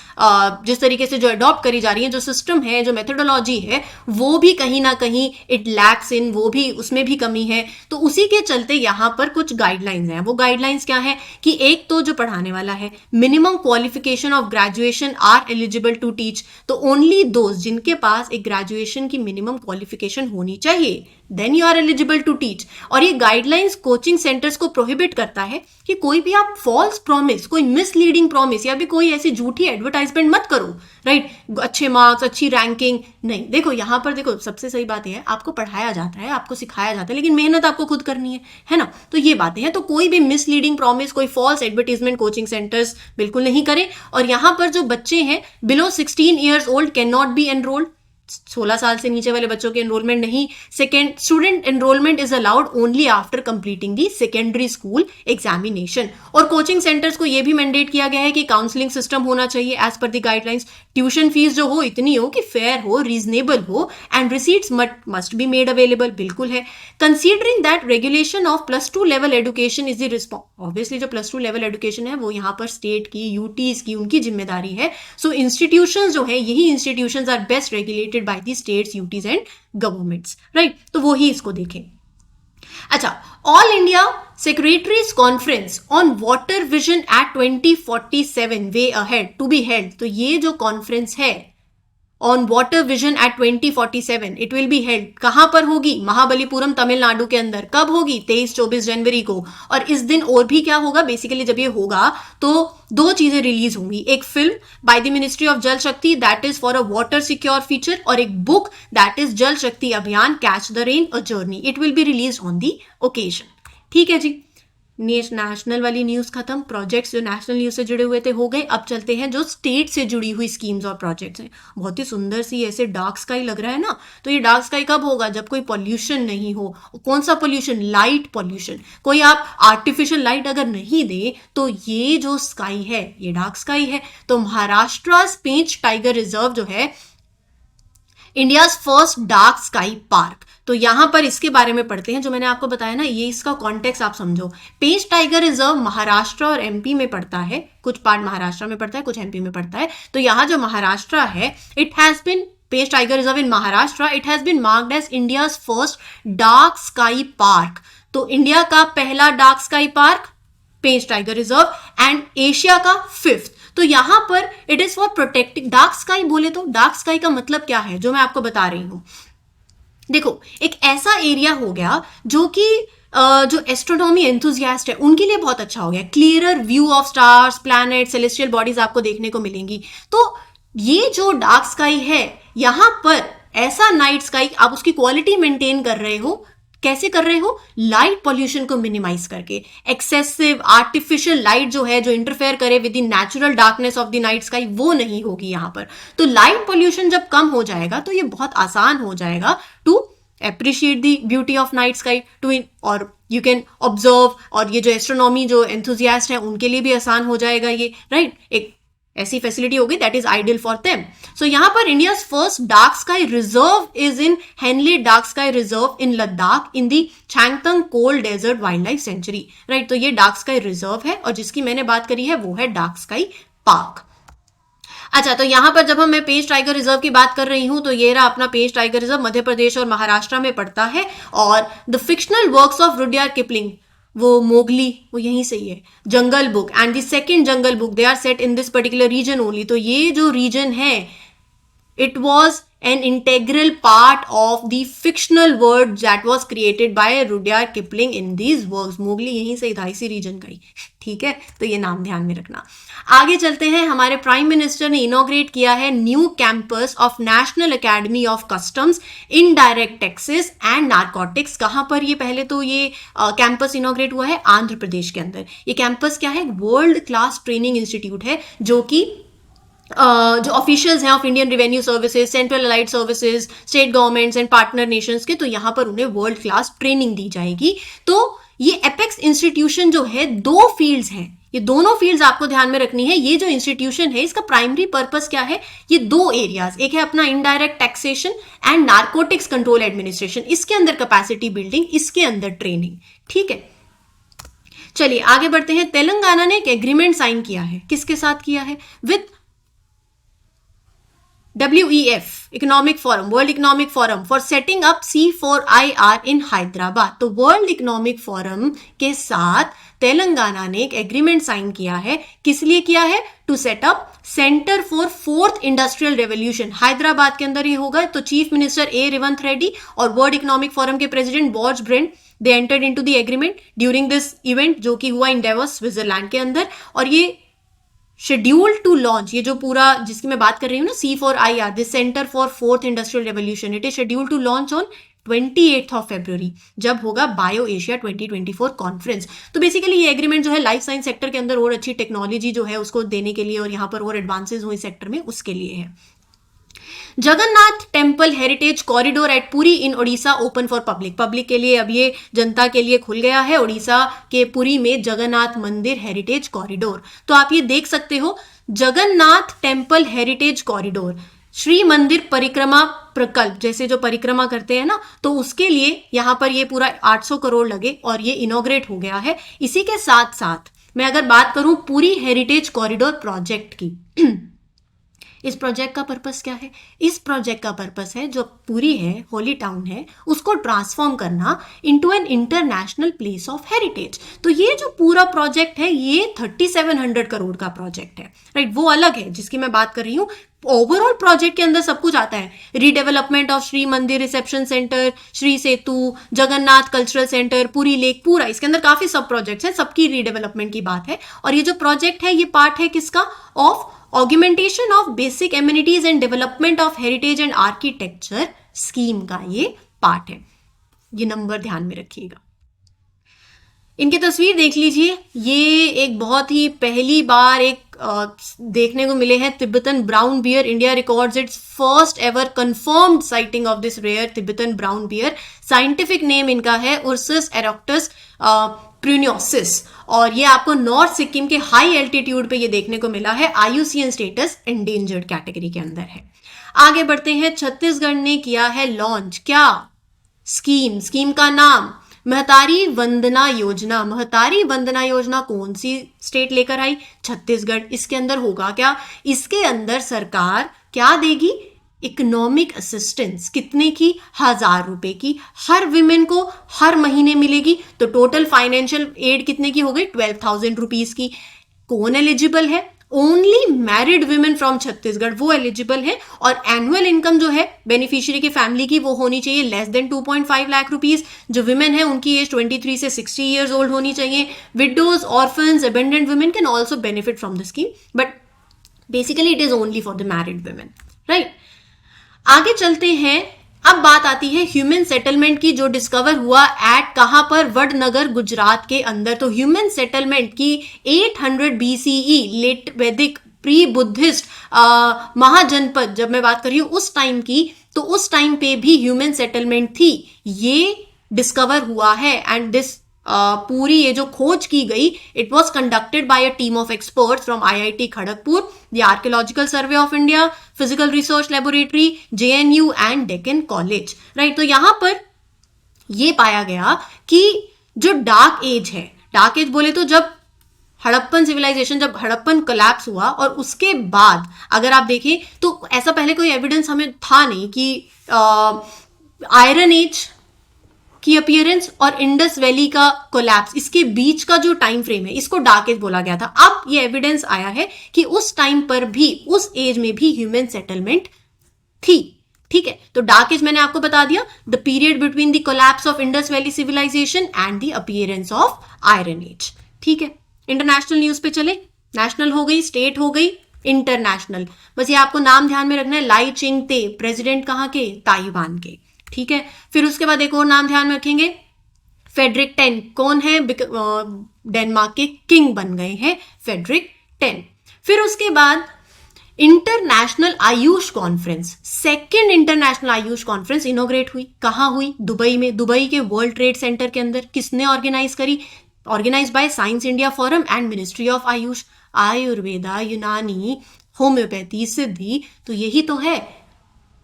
जिस तरीके से जो अडॉप्ट करी जा रही है, जो सिस्टम है, जो मेथोडोलॉजी है, वो भी कहीं ना कहीं इट लैक्स इन, वो भी उसमें भी कमी है। तो उसी के चलते यहाँ पर कुछ गाइडलाइंस हैं। वो गाइडलाइंस क्या है कि एक तो जो पढ़ाने वाला है, minimum qualification of graduation are eligible to teach. तो ओनली दोज जिनके पास एक ग्रेजुएशन की मिनिमम क्वालिफिकेशन होनी चाहिए, then you are eligible to teach. और ये गाइडलाइंस कोचिंग सेंटर्स को प्रोहिबिट करता है कि कोई भी आप फॉल्स प्रॉमिस, कोई मिसलीडिंग प्रॉमिस या भी कोई ऐसी झूठी एडवर्टाइजमेंट मत करो, राइट? अच्छे मार्क्स, अच्छी रैंकिंग नहीं। देखो यहाँ पर देखो सबसे सही बात यह है, आपको पढ़ाया जाता है, आपको सिखाया जाता है, लेकिन मेहनत आपको खुद करनी है ना? तो ये बातें हैं। तो कोई भी मिसलीडिंग प्रॉमिस, कोई फॉल्स एडवर्टीजमेंट कोचिंग सेंटर्स बिल्कुल नहीं करें। और यहाँ पर जो बच्चे हैं below 16 years old can not be enrolled. 16 साल से नीचे वाले बच्चों के एनरोलमेंट नहीं। Second, student enrolment is allowed only after completing the secondary school examination. और कोचिंग सेंटर्स को यह भी मैंडेट किया गया है कि काउंसलिंग सिस्टम होना चाहिए as per the guidelines. Tuition fees जो हो इतनी हो कि फेयर हो, रीजनेबल हो, and receipts must be made available. बिल्कुल है। Considering that regulation of +2 level education is the response. Obviously जो +2 लेवल एजुकेशन है वो यहाँ पर स्टेट की, यूटीज की, उनकी जिम्मेदारी है। सो इंस्टीट्यूशंस जो है, यही institutions are best regulated by the states, UTs and governments, right? तो वो ही इसको देखें। अच्छा, all India secretaries conference on water vision at 2047 way ahead to be held. तो ये जो कॉन्फ्रेंस है on water vision at 2047, it will be held. कहां पर होगी? महाबलीपुरम, तमिलनाडु के अंदर। कब होगी? 23-24 जनवरी को। और इस दिन और भी क्या होगा? बेसिकली जब ये होगा तो 2 चीजें रिलीज होंगी। एक film by the ministry of जल शक्ति that is for a water secure future, और एक बुक दैट इज जल शक्ति अभियान catch the rain a journey. It will be release on the occasion. ठीक है जी, नेशनल वाली न्यूज खत्म। प्रोजेक्ट्स जो नेशनल न्यूज से जुड़े हुए थे हो गए। अब चलते हैं जो स्टेट से जुड़ी हुई स्कीम्स और प्रोजेक्ट्स हैं। बहुत ही सुंदर सी ऐसे डार्क स्काई लग रहा है ना। तो ये डार्क स्काई कब होगा? जब कोई पॉल्यूशन नहीं हो। कौन सा पॉल्यूशन? Light pollution. कोई आप आर्टिफिशियल लाइट अगर नहीं दे तो ये जो स्काई है ये डार्क स्काई है। तो महाराष्ट्र पेंच टाइगर रिजर्व जो है India's first dark sky park. तो यहां पर इसके बारे में पढ़ते हैं। जो मैंने आपको बताया ना, ये इसका कॉन्टेक्स्ट आप समझो। पेंच टाइगर रिजर्व महाराष्ट्र और एमपी में पड़ता है। कुछ पार्ट महाराष्ट्र में पड़ता है, कुछ एमपी में पड़ता है। तो यहां जो महाराष्ट्र है, it has been Pench tiger reserve in Maharashtra, it has been marked as India's first dark sky park. तो इंडिया का पहला dark sky park Pench tiger reserve, and Asia का 5th। तो यहां पर it is for protecting dark sky. बोले तो dark sky का मतलब क्या है, जो मैं आपको बता रही हूं। देखो, एक ऐसा एरिया हो गया जो कि जो एस्ट्रोनॉमी एंथुजियास्ट है उनके लिए बहुत अच्छा हो गया। Clearer view of stars, planet, celestial bodies आपको देखने को मिलेंगी। तो ये जो डार्क स्काई है, यहां पर ऐसा नाइट स्काई आप उसकी क्वालिटी मेंटेन कर रहे हो। कैसे कर रहे हो? लाइट पॉल्यूशन को मिनिमाइज करके। एक्सेसिव आर्टिफिशियल लाइट जो है, जो इंटरफेयर करे with the natural darkness of the night sky, वो नहीं होगी यहां पर। तो लाइट पॉल्यूशन जब कम हो जाएगा तो ये बहुत आसान हो जाएगा to appreciate the beauty of night sky और you can observe। और ये जो एस्ट्रोनॉमी जो एंथुजियास्ट है उनके लिए भी आसान हो जाएगा ये, राइट? एक ऐसी फैसिलिटी होगी that is ideal for them. So यहां पर India first dark sky reserve is in Hanle dark sky reserve in Ladakh in the Changthang cold desert wildlife sanctuary. Right, तो ये डार्क स्काई रिजर्व है और जिसकी मैंने बात करी है वो है डार्क स्काई पार्क. अच्छा, तो यहां पर जब हम मैं पेंच टाइगर रिजर्व की बात कर रही हूं तो ये रहा अपना पेंच टाइगर रिजर्व, मध्य प्रदेश और महाराष्ट्र में पड़ता है. और the fictional works of Rudyard Kipling, वो मोगली, वो यहीं से ही है. Jungle book and the second jungle book they are set in this particular region only. तो ये जो रीजन है it was an integral part of the fictional world that was created by Rudyard Kipling in these works. Mowgli यहीं से ही था, इसी reason का ही. ठीक है, तो ये नाम ध्यान में रखना. आगे चलते हैं. हमारे प्राइम मिनिस्टर ने इनॉग्रेट किया है new campus of national academy of customs indirect taxes and narcotics. कहां पर ये पहले तो ये कैंपस इनॉग्रेट हुआ है आंध्र प्रदेश के अंदर. ये कैंपस क्या है? वर्ल्ड क्लास ट्रेनिंग इंस्टीट्यूट है जो कि जो ऑफिशियल्स हैं of Indian revenue services, central allied services, state governments and partner Nations के, तो यहां पर उन्हें वर्ल्ड क्लास ट्रेनिंग दी जाएगी. तो ये एपेक्स इंस्टीट्यूशन जो है, दो फील्ड्स हैं, ये दोनों फील्ड्स आपको ध्यान में रखनी है. ये जो इंस्टीट्यूशन है इसका प्राइमरी पर्पस क्या है? ये दो एरियाज, एक है अपना indirect taxation and narcotics control administration. इसके अंदर कैपेसिटी बिल्डिंग, इसके अंदर ट्रेनिंग. ठीक है, चलिए आगे बढ़ते हैं. तेलंगाना ने एक एग्रीमेंट साइन किया है. किसके साथ किया है? With WEF, economic forum, world economic forum, for setting up C4IR इन हैदराबाद. तो वर्ल्ड इकोनॉमिक फोरम के साथ तेलंगाना ने एक एग्रीमेंट साइन किया है. किस लिए किया है? To set up centre for fourth industrial revolution. Hyderabad के अंदर ये होगा. तो chief minister A. Revanth Reddy और वर्ल्ड इकोनॉमिक फोरम के president Borge Brende, they entered into the agreement during this event जो कि हुआ इन डेवोस, स्विट्जरलैंड के अंदर. और ये शेड्यूल टू लॉन्च, ये जो पूरा जिसकी मैं बात कर रही हूँ ना, C4IR, this centre for fourth industrial revolution, it is schedule to launch on 28 February, जब होगा बायो एशिया 2024 कॉन्फ्रेंस. तो बेसिकली ये एग्रीमेंट जो है लाइफ साइंस सेक्टर के अंदर और अच्छी टेक्नोलॉजी जो है उसको देने के लिए और यहाँ पर और एडवांसेस हुए सेक्टर में, उसके लिए है. Jagannath temple heritage corridor at Puri in Odisha open for public के लिए अब ये जनता के लिए खुल गया है. ओडिशा के पुरी में जगन्नाथ मंदिर हेरिटेज कॉरिडोर. तो आप ये देख सकते हो, Jagannath temple heritage corridor, Shri मंदिर परिक्रमा प्रकल्प, जैसे जो परिक्रमा करते हैं ना, तो उसके लिए यहाँ पर ये पूरा 800 करोड़ लगे और ये इनॉग्रेट हो गया है. इसी के साथ साथ मैं अगर बात करूं पुरी हेरिटेज कॉरिडोर प्रोजेक्ट की, इस प्रोजेक्ट का पर्पस क्या है? इस प्रोजेक्ट का पर्पस है, जो पुरी है, होली टाउन है, उसको ट्रांसफॉर्म करना into an international place of heritage. तो ये जो पूरा प्रोजेक्ट है ये 3700 करोड़ का प्रोजेक्ट है. राइट, वो अलग है जिसकी मैं बात कर रही हूँ. ओवरऑल प्रोजेक्ट के अंदर सब कुछ आता है. Redevelopment of Shri Mandir reception centre, Shri Setu, Jagannath cultural centre, Puri lake, पूरा इसके अंदर काफी सब प्रोजेक्ट्स हैं, सबकी रीडेवलपमेंट की बात है. और ये जो प्रोजेक्ट है ये पार्ट है किसका? Of augmentation of basic amenities and development of heritage and architecture scheme का ये पार्ट है. ये नंबर ध्यान में रखिएगा. इनकी तस्वीर देख लीजिए. ये एक बहुत ही पहली बार एक देखने को मिले हैं Tibetan brown bear. India records its first ever confirmed sighting of this rare Tibetan brown bear. Scientific name इनका है उर्सस एरोक्टस प्रूनियोसिस और ये आपको नॉर्थ सिक्किम के हाई एल्टीट्यूड पे ये देखने को मिला है. IUCN स्टेटस एंडेंजर्ड कैटेगरी के अंदर है. आगे बढ़ते हैं. छत्तीसगढ़ ने किया है लॉन्च. क्या स्कीम का नाम? महतारी वंदना योजना. महतारी वंदना योजना कौन सी स्टेट लेकर आई? छत्तीसगढ़. इसके अंदर होगा क्या? इसके अंदर सरकार क्या देगी? Economic assistance. कितने की? 1000 रुपए की हर विमेन को हर महीने मिलेगी. तो टोटल फाइनेंशियल एड कितने की हो गई? 12,000 रुपीज की. कौन एलिजिबल है? Only married women from Chhattisgarh, वो एलिजिबल है. और एनुअल इनकम जो है बेनिफिशियरी की फैमिली की वो होनी चाहिए लेस देन 2.5 लाख रुपीज. जो विमेन है उनकी एज 23 से 60 ईयर्स ओल्ड होनी चाहिए. Widows, orphans, abandoned women can also benefit from the scheme, but basically it is only for the married women. Right, आगे चलते हैं. अब बात आती है ह्यूमन सेटलमेंट की, जो डिस्कवर हुआ एट कहां पर? वडनगर, गुजरात के अंदर. तो ह्यूमन सेटलमेंट की 800 BCE लेट वैदिक प्री बुद्धिस्ट महाजनपद, जब मैं बात कर रही हूं उस टाइम की, तो उस टाइम पे भी ह्यूमन सेटलमेंट थी. ये डिस्कवर हुआ है एंड दिस पूरी ये जो खोज की गई, it was conducted by a team of experts from IIT Kharagpur, the archaeological survey of India, physical research laboratory, JNU and Deccan college, right. तो यहां पर ये पाया गया कि जो डार्क एज है, डार्क एज बोले तो जब हड़प्पन सिविलाइजेशन, जब हड़प्पन कोलैप्स हुआ और उसके बाद अगर आप देखें तो ऐसा पहले कोई एविडेंस हमें था नहीं कि आयरन एज की अपीयरेंस और इंडस वैली का कोलैप्स, इसके बीच का जो टाइम फ्रेम है, इसको डार्क एज बोला गया था। अब ये एविडेंस आया है कि उस टाइम पर भी, उस एज में भी ह्यूमन सेटलमेंट थी, ठीक है। तो डार्क एज मैंने आपको बता दिया, the period between the collapse of Indus valley civilization and the appearance of iron age, ठीक है। इंटरनेशनल न्यूज पे चले, नेशनल हो गई, स्टेट हो गई, इंटरनेशनल, बस ये आपको नाम ध्यान में रखना है, लाई चिंगते, प्रेसिडेंट कहाँ के, ताइवान के, ठीक है। फिर उसके बाद एक और नाम ध्यान में रखेंगे, फेडरिक 10 कौन है, डेनमार्क के किंग बन गए हैं फेडरिक 10। फिर उसके बाद international Ayush conference, second international Ayush conference इनोग्रेट हुई, कहाँ हुई, दुबई में, दुबई के वर्ल्ड ट्रेड सेंटर के अंदर। किसने ऑर्गेनाइज करी, organise by science India forum and ministry of AYUSH. Ayurveda, Unani, homoeopathy, सिद्धि, तो यही तो है।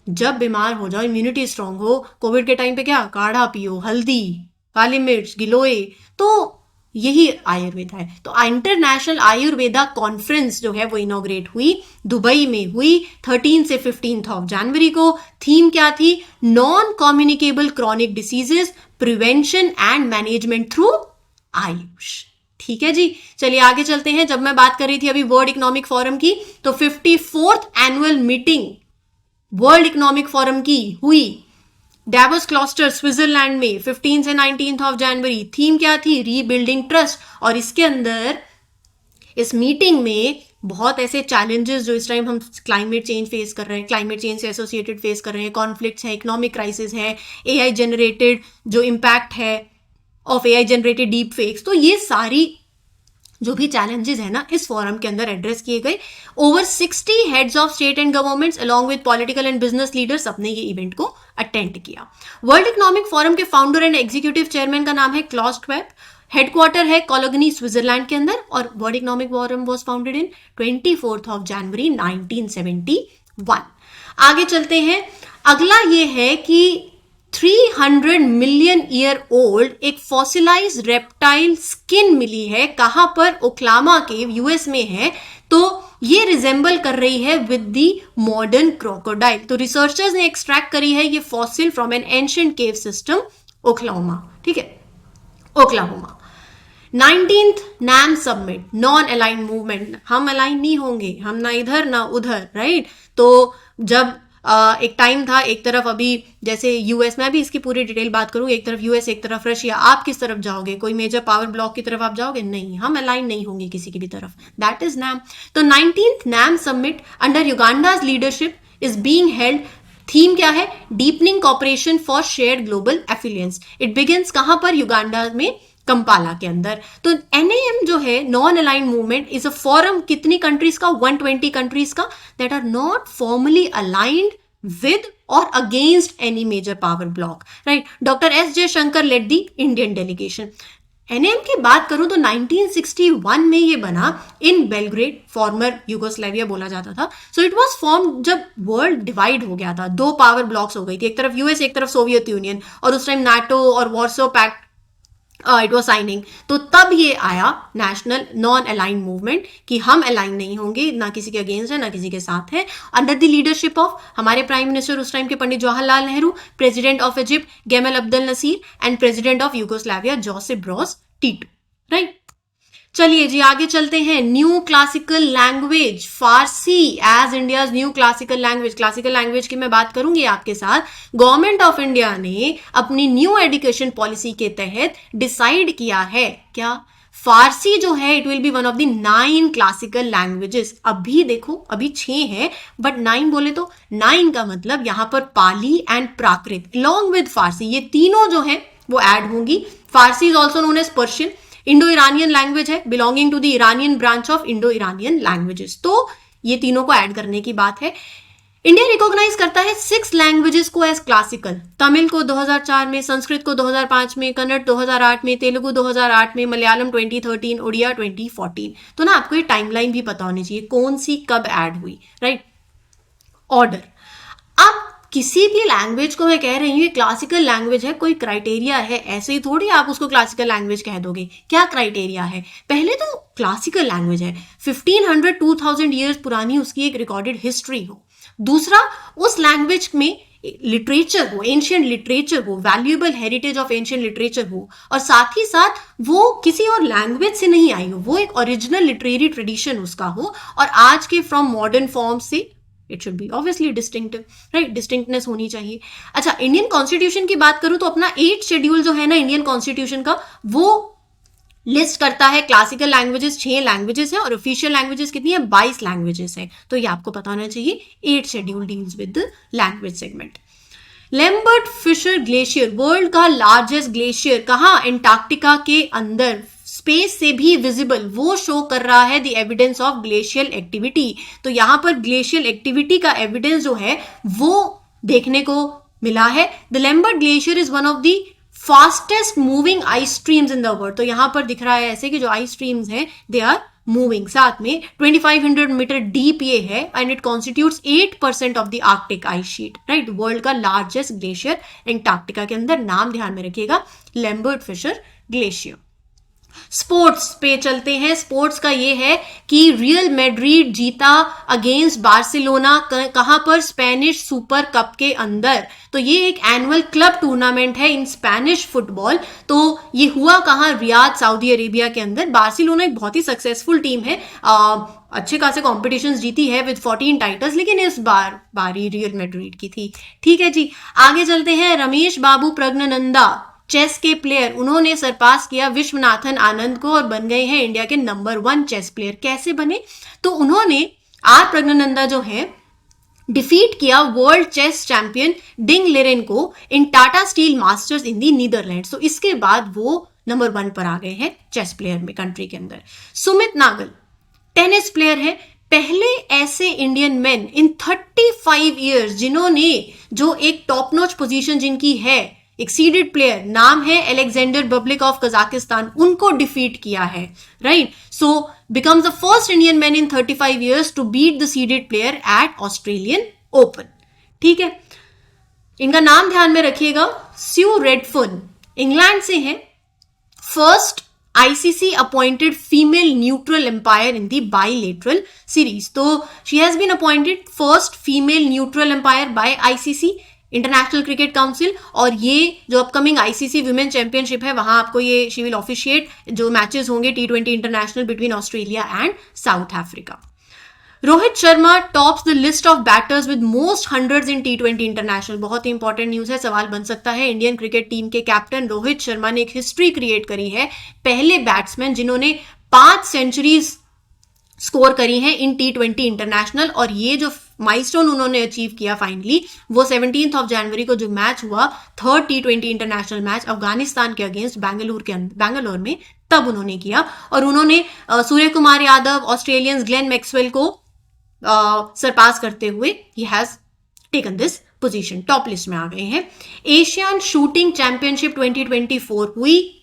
जब बीमार हो जाओ, इम्यूनिटी स्ट्रांग हो, कोविड के टाइम पे क्या, काढ़ा पियो, हल्दी, काली मिर्च, गिलोय, तो यही आयुर्वेदा है। तो इंटरनेशनल आयुर्वेदा कॉन्फ्रेंस जो है वो इनोग्रेट हुई, दुबई में हुई 13 से 15 ऑफ जनवरी को। थीम क्या थी, non communicable chronic diseases, prevention and management through Ayush, ठीक है जी। चलिए आगे चलते हैं। जब मैं बात कर रही थी अभी वर्ल्ड इकोनॉमिक फोरम की, तो 54th annual meeting world economic forum की हुई डेवोस क्लस्टर स्विट्जरलैंड में 15 से 19 ऑफ जनवरी। थीम क्या थी, रीबिल्डिंग ट्रस्ट। और इसके अंदर, इस मीटिंग में बहुत ऐसे चैलेंजेस जो इस टाइम हम क्लाइमेट चेंज फेस कर रहे हैं, क्लाइमेट चेंज से एसोसिएटेड फेस कर रहे हैं, कॉन्फ्लिक्ट्स है, इकोनॉमिक क्राइसिस है, AI जनरेटेड जो इम्पैक्ट है of AI generated deep fakes, तो ये सारी जो भी चैलेंजेस है ना, इस फोरम के अंदर एड्रेस किए गए। Over 60 heads of state and governments along with political and business leaders अपने ये इवेंट को अटेंड किया। वर्ल्ड इकोनॉमिक फोरम के फाउंडर एंड एग्जीक्यूटिव चेयरमैन का नाम है क्लॉस श्वाब, हेडक्वार्टर है कॉलोनी स्विट्जरलैंड के अंदर, और world economic forum was founded in 24 of January 1971। आगे चलते हैं। अगला ये है कि 300 मिलियन ईयर ओल्ड एक फॉसिलाइज रेप्टाइल स्किन मिली है, कहां पर, ओक्लामा केव, यूएस में है। तो ये रिजेंबल कर रही है विद दी मॉडर्न क्रोकोडाइल। तो रिसर्चर्स ने एक्सट्रैक्ट करी है ये fossil from N ancient cave system Oklahoma, ठीक है, Oklahoma. 19th NAM summit, non align movement, हम अलाइन नहीं होंगे, हम ना इधर ना उधर, राइट। तो जब एक टाइम था, एक तरफ अभी जैसे यूएस, मैं भी इसकी पूरी डिटेल बात करूँ, एक तरफ यूएस एक तरफ रशिया, आप किस तरफ जाओगे, कोई मेजर पावर ब्लॉक की तरफ आप जाओगे, नहीं, हम अलाइन नहीं होंगे किसी की भी तरफ, दैट इज NAM। तो 19th NAM summit under Uganda's leadership is being held. Theme क्या है, deepening cooperation for shared global affluence. It begins कहां पर, युगांडा में, कंपाला के अंदर। तो NAM जो है, non align movement, is a forum कितनी कंट्रीज का, 120 कंट्रीज का, that are not formally aligned with और against any major power bloc, right. Doctor S Jaishankar led the Indian delegation. NAM की बात करूं तो 1961 में ये बना इन बेलग्रेड, फॉर्मर यूगोस्लाविया बोला जाता था। सो इट वाज फॉर्म जब वर्ल्ड डिवाइड हो गया था, दो पावर ब्लॉक्स हो गई थी, एक तरफ यूएस, एक तरफ सोवियत यूनियन, और उस टाइम नाटो और Warsaw pact it was signing. तो तब ये आया नेशनल नॉन अलाइन मूवमेंट कि हम अलाइन नहीं होंगे, ना किसी के अगेंस्ट है ना किसी के साथ है, अंडर द लीडरशिप ऑफ हमारे प्राइम मिनिस्टर उस टाइम के Pandit Jawaharlal Nehru, president of Egypt Gamal Abdel Nasser, and president of Yugoslavia Josip Broz Tito, right. चलिए जी आगे चलते हैं। New classical language, Farsi as India's new classical language. Classical language की मैं बात करूंगी आपके साथ। गवर्नमेंट ऑफ इंडिया ने अपनी न्यू एजुकेशन पॉलिसी के तहत डिसाइड किया है क्या, फारसी जो है it will B one of the 9 classical languages. अभी देखो, अभी 6 है, बट 9 बोले तो 9 का मतलब यहां पर Pali and Prakrit along with Farsi, ये तीनों जो है वो ऐड होंगी। Farsi is also known as Persian, Indo Iranian language है, belonging to the Iranian branch of Indo Iranian languages. तो ये तीनों को ऐड करने की बात है। इंडिया रिकॉग्नाइज करता है 6 लैंग्वेजेस को एज क्लासिकल। तमिल को 2004 में, संस्कृत को 2005 में, कन्नड़ 2008 में, तेलुगु 2008 में, मलयालम 2013, उड़िया 2014। तो ना आपको ये टाइमलाइन भी पता होनी चाहिए कौन सी कब ऐड हुई, राइट। ऑर्डर, अब किसी भी लैंग्वेज को मैं कह रही हूँ क्लासिकल लैंग्वेज है, कोई क्राइटेरिया है, ऐसे ही थोड़ी आप उसको क्लासिकल लैंग्वेज कह दोगे। क्या क्राइटेरिया है? पहले तो क्लासिकल लैंग्वेज है, 1500 2000 ईयर्स पुरानी उसकी एक रिकॉर्डेड हिस्ट्री हो। दूसरा, उस लैंग्वेज में लिटरेचर हो, एंशियंट लिटरेचर हो, valuable heritage of ancient literature हो, और साथ ही साथ वो किसी और लैंग्वेज से नहीं आई हो, वो एक ओरिजिनल लिटरेरी ट्रेडिशन उसका हो, और आज के फ्रॉम मॉडर्न फॉर्म से it should be obviously distinctive, right, distinctness होनी चाहिए। अच्छा, इंडियन कॉन्स्टिट्यूशन की बात करूं तो अपना 8th शेड्यूल जो है ना इंडियन कॉन्स्टिट्यूशन का, वो लिस्ट करता है क्लासिकल लैंग्वेजेस 6 लैंग्वेजेस है, और ऑफिशियल लैंग्वेजेस कितनी है? 22 लैंग्वेजेस है। तो ये आपको पता होना चाहिए। 8th schedule deals with the language segment. Lambert Fisher glacier, world का लार्जेस्ट ग्लेशियर, कहाँ? एंटार्क्टिका के अंदर, स्पेस से भी विजिबल, वो शो कर रहा है the evidence of glacial activity. तो यहां पर ग्लेशियल एक्टिविटी का एविडेंस जो है वो देखने को मिला है। The Lambert glacier is one of the fastest moving ice streams in the world. तो यहां पर दिख रहा है ऐसे कि जो आइस स्ट्रीम्स हैं दे आर मूविंग। साथ में 2500 मीटर डीप ये है, and it constitutes 8% of the Arctic ice sheet, right. World का लार्जेस्ट ग्लेशियर एंटार्क्टिका के अंदर, नाम ध्यान में रखिएगा, लैम्बर्ट फिशर ग्लेशियर। स्पोर्ट्स पे चलते हैं। स्पोर्ट्स का ये है कि रियल मैड्रिड जीता अगेंस्ट बार्सिलोना, कहां पर? स्पेनिश सुपर कप के अंदर। तो ये एक एनुअल क्लब टूर्नामेंट है इन स्पेनिश फुटबॉल। तो ये हुआ कहां? रियाद, सऊदी अरेबिया के अंदर। बार्सिलोना एक बहुत ही सक्सेसफुल टीम है, अच्छे खासे कॉम्पिटिशंस जीती है विद 14 टाइटल्स, लेकिन इस बार बारी रियल मैड्रिड की थी। ठीक है जी, आगे चलते हैं। रमेश बाबू प्रज्ञानंदा, चेस के प्लेयर, उन्होंने सरपास किया विश्वनाथन आनंद को और बन गए हैं इंडिया के नंबर 1 चेस प्लेयर। कैसे बने? तो उन्होंने आर प्रज्ञानंदा जो है डिफीट किया world chess champion Ding Liren को in Tata steel masters in the Netherlands. तो इसके बाद वो नंबर 1 पर आ गए हैं चेस प्लेयर में कंट्री के अंदर। सुमित नागल टेनिस प्लेयर है, पहले ऐसे इंडियन मैन इन 35 ईयर्स जिन्होंने जो एक टॉप नॉच पोजीशन जिनकी है, एक सीडेड प्लेयर, नाम है अलेक्जेंडर बब्लिक ऑफ कजाकिस्तान, उनको डिफीट किया है, right. So becomes the first Indian man in 35 years to beat the seeded player at Australian open. ठीक है, इनका नाम ध्यान में रखिएगा, स्यू रेडफर्न, इंग्लैंड से है, first ICC appointed female neutral umpire in the bilateral series. तो she has been appointed first female neutral umpire by ICC international cricket council, और ये जो अपकमिंग ICC वुमेन चैंपियनशिप है वहां आपको ये शी विल ऑफिशिएट जो मैचेस होंगे T20 international between Australia and south Africa. Rohit Sharma tops the list of batters with most hundreds in T20 international. बहुत ही इंपॉर्टेंट न्यूज है, सवाल बन सकता है। इंडियन क्रिकेट टीम के कैप्टन रोहित शर्मा ने एक हिस्ट्री क्रिएट करी है, पहले बैट्समैन जिन्होंने 5 सेंचुरीज स्कोर करी हैं इन T20 इंटरनेशनल, और ये जो माइलस्टोन उन्होंने अचीव किया फाइनली वो 17 जनवरी को जो मैच हुआ 3rd T20 international match Afghanistan के अगेंस्ट बैंगलोर में, तब उन्होंने किया। और उन्होंने Surya Kumar Yadav, Australians Glenn Maxwell को सरपास करते हुए ही has taken this position, top list में आ गए हैं। एशियन शूटिंग चैंपियनशिप 2024 हुई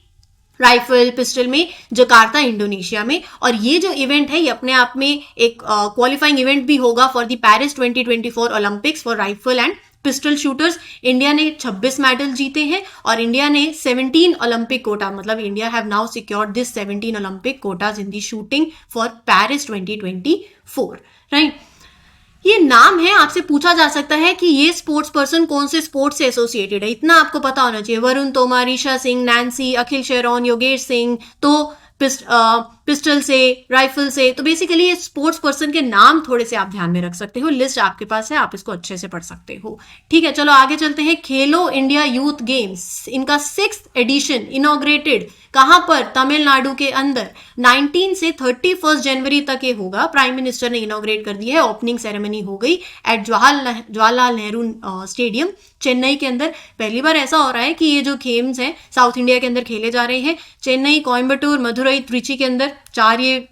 राइफल पिस्टल में जकार्ता इंडोनेशिया में, और ये जो इवेंट है ये अपने आप में एक क्वालिफाइंग इवेंट भी होगा for the Paris 2024 Olympics for rifle and pistol shooters. India ने 26 मेडल जीते हैं और इंडिया ने 17 ओलंपिक कोटा, मतलब India have now secured this 17 Olympic Kota's in the shooting for Paris 2024, right. ये नाम है, आपसे पूछा जा सकता है कि ये स्पोर्ट्स पर्सन कौन से स्पोर्ट्स से एसोसिएटेड है, इतना आपको पता होना चाहिए। वरुण तोमर, ईशा सिंह, नैन्सी, अखिल शेरॉन, योगेश सिंह, तो पिस्टल से, राइफल से। तो बेसिकली ये स्पोर्ट्स पर्सन के नाम थोड़े से आप ध्यान में रख सकते हो, लिस्ट आपके पास है, आप इसको अच्छे से पढ़ सकते हो। ठीक है, चलो आगे चलते हैं। खेलो इंडिया यूथ गेम्स, इनका 6th एडिशन इनॉग्रेटेड कहां पर? तमिलनाडु के अंदर 19 से 31 जनवरी तक ये होगा। प्राइम मिनिस्टर ने इनॉग्रेट कर दिया है, ओपनिंग सेरेमनी हो गई एट जवाहरलाल नेहरू स्टेडियम चेन्नई के अंदर। पहली बार ऐसा हो रहा है कि ये जो गेम्स हैं साउथ इंडिया के अंदर खेले जा रहे हैं। चेन्नई, कोयम्बटूर, मदुरई, त्रिची के अंदर 4 ये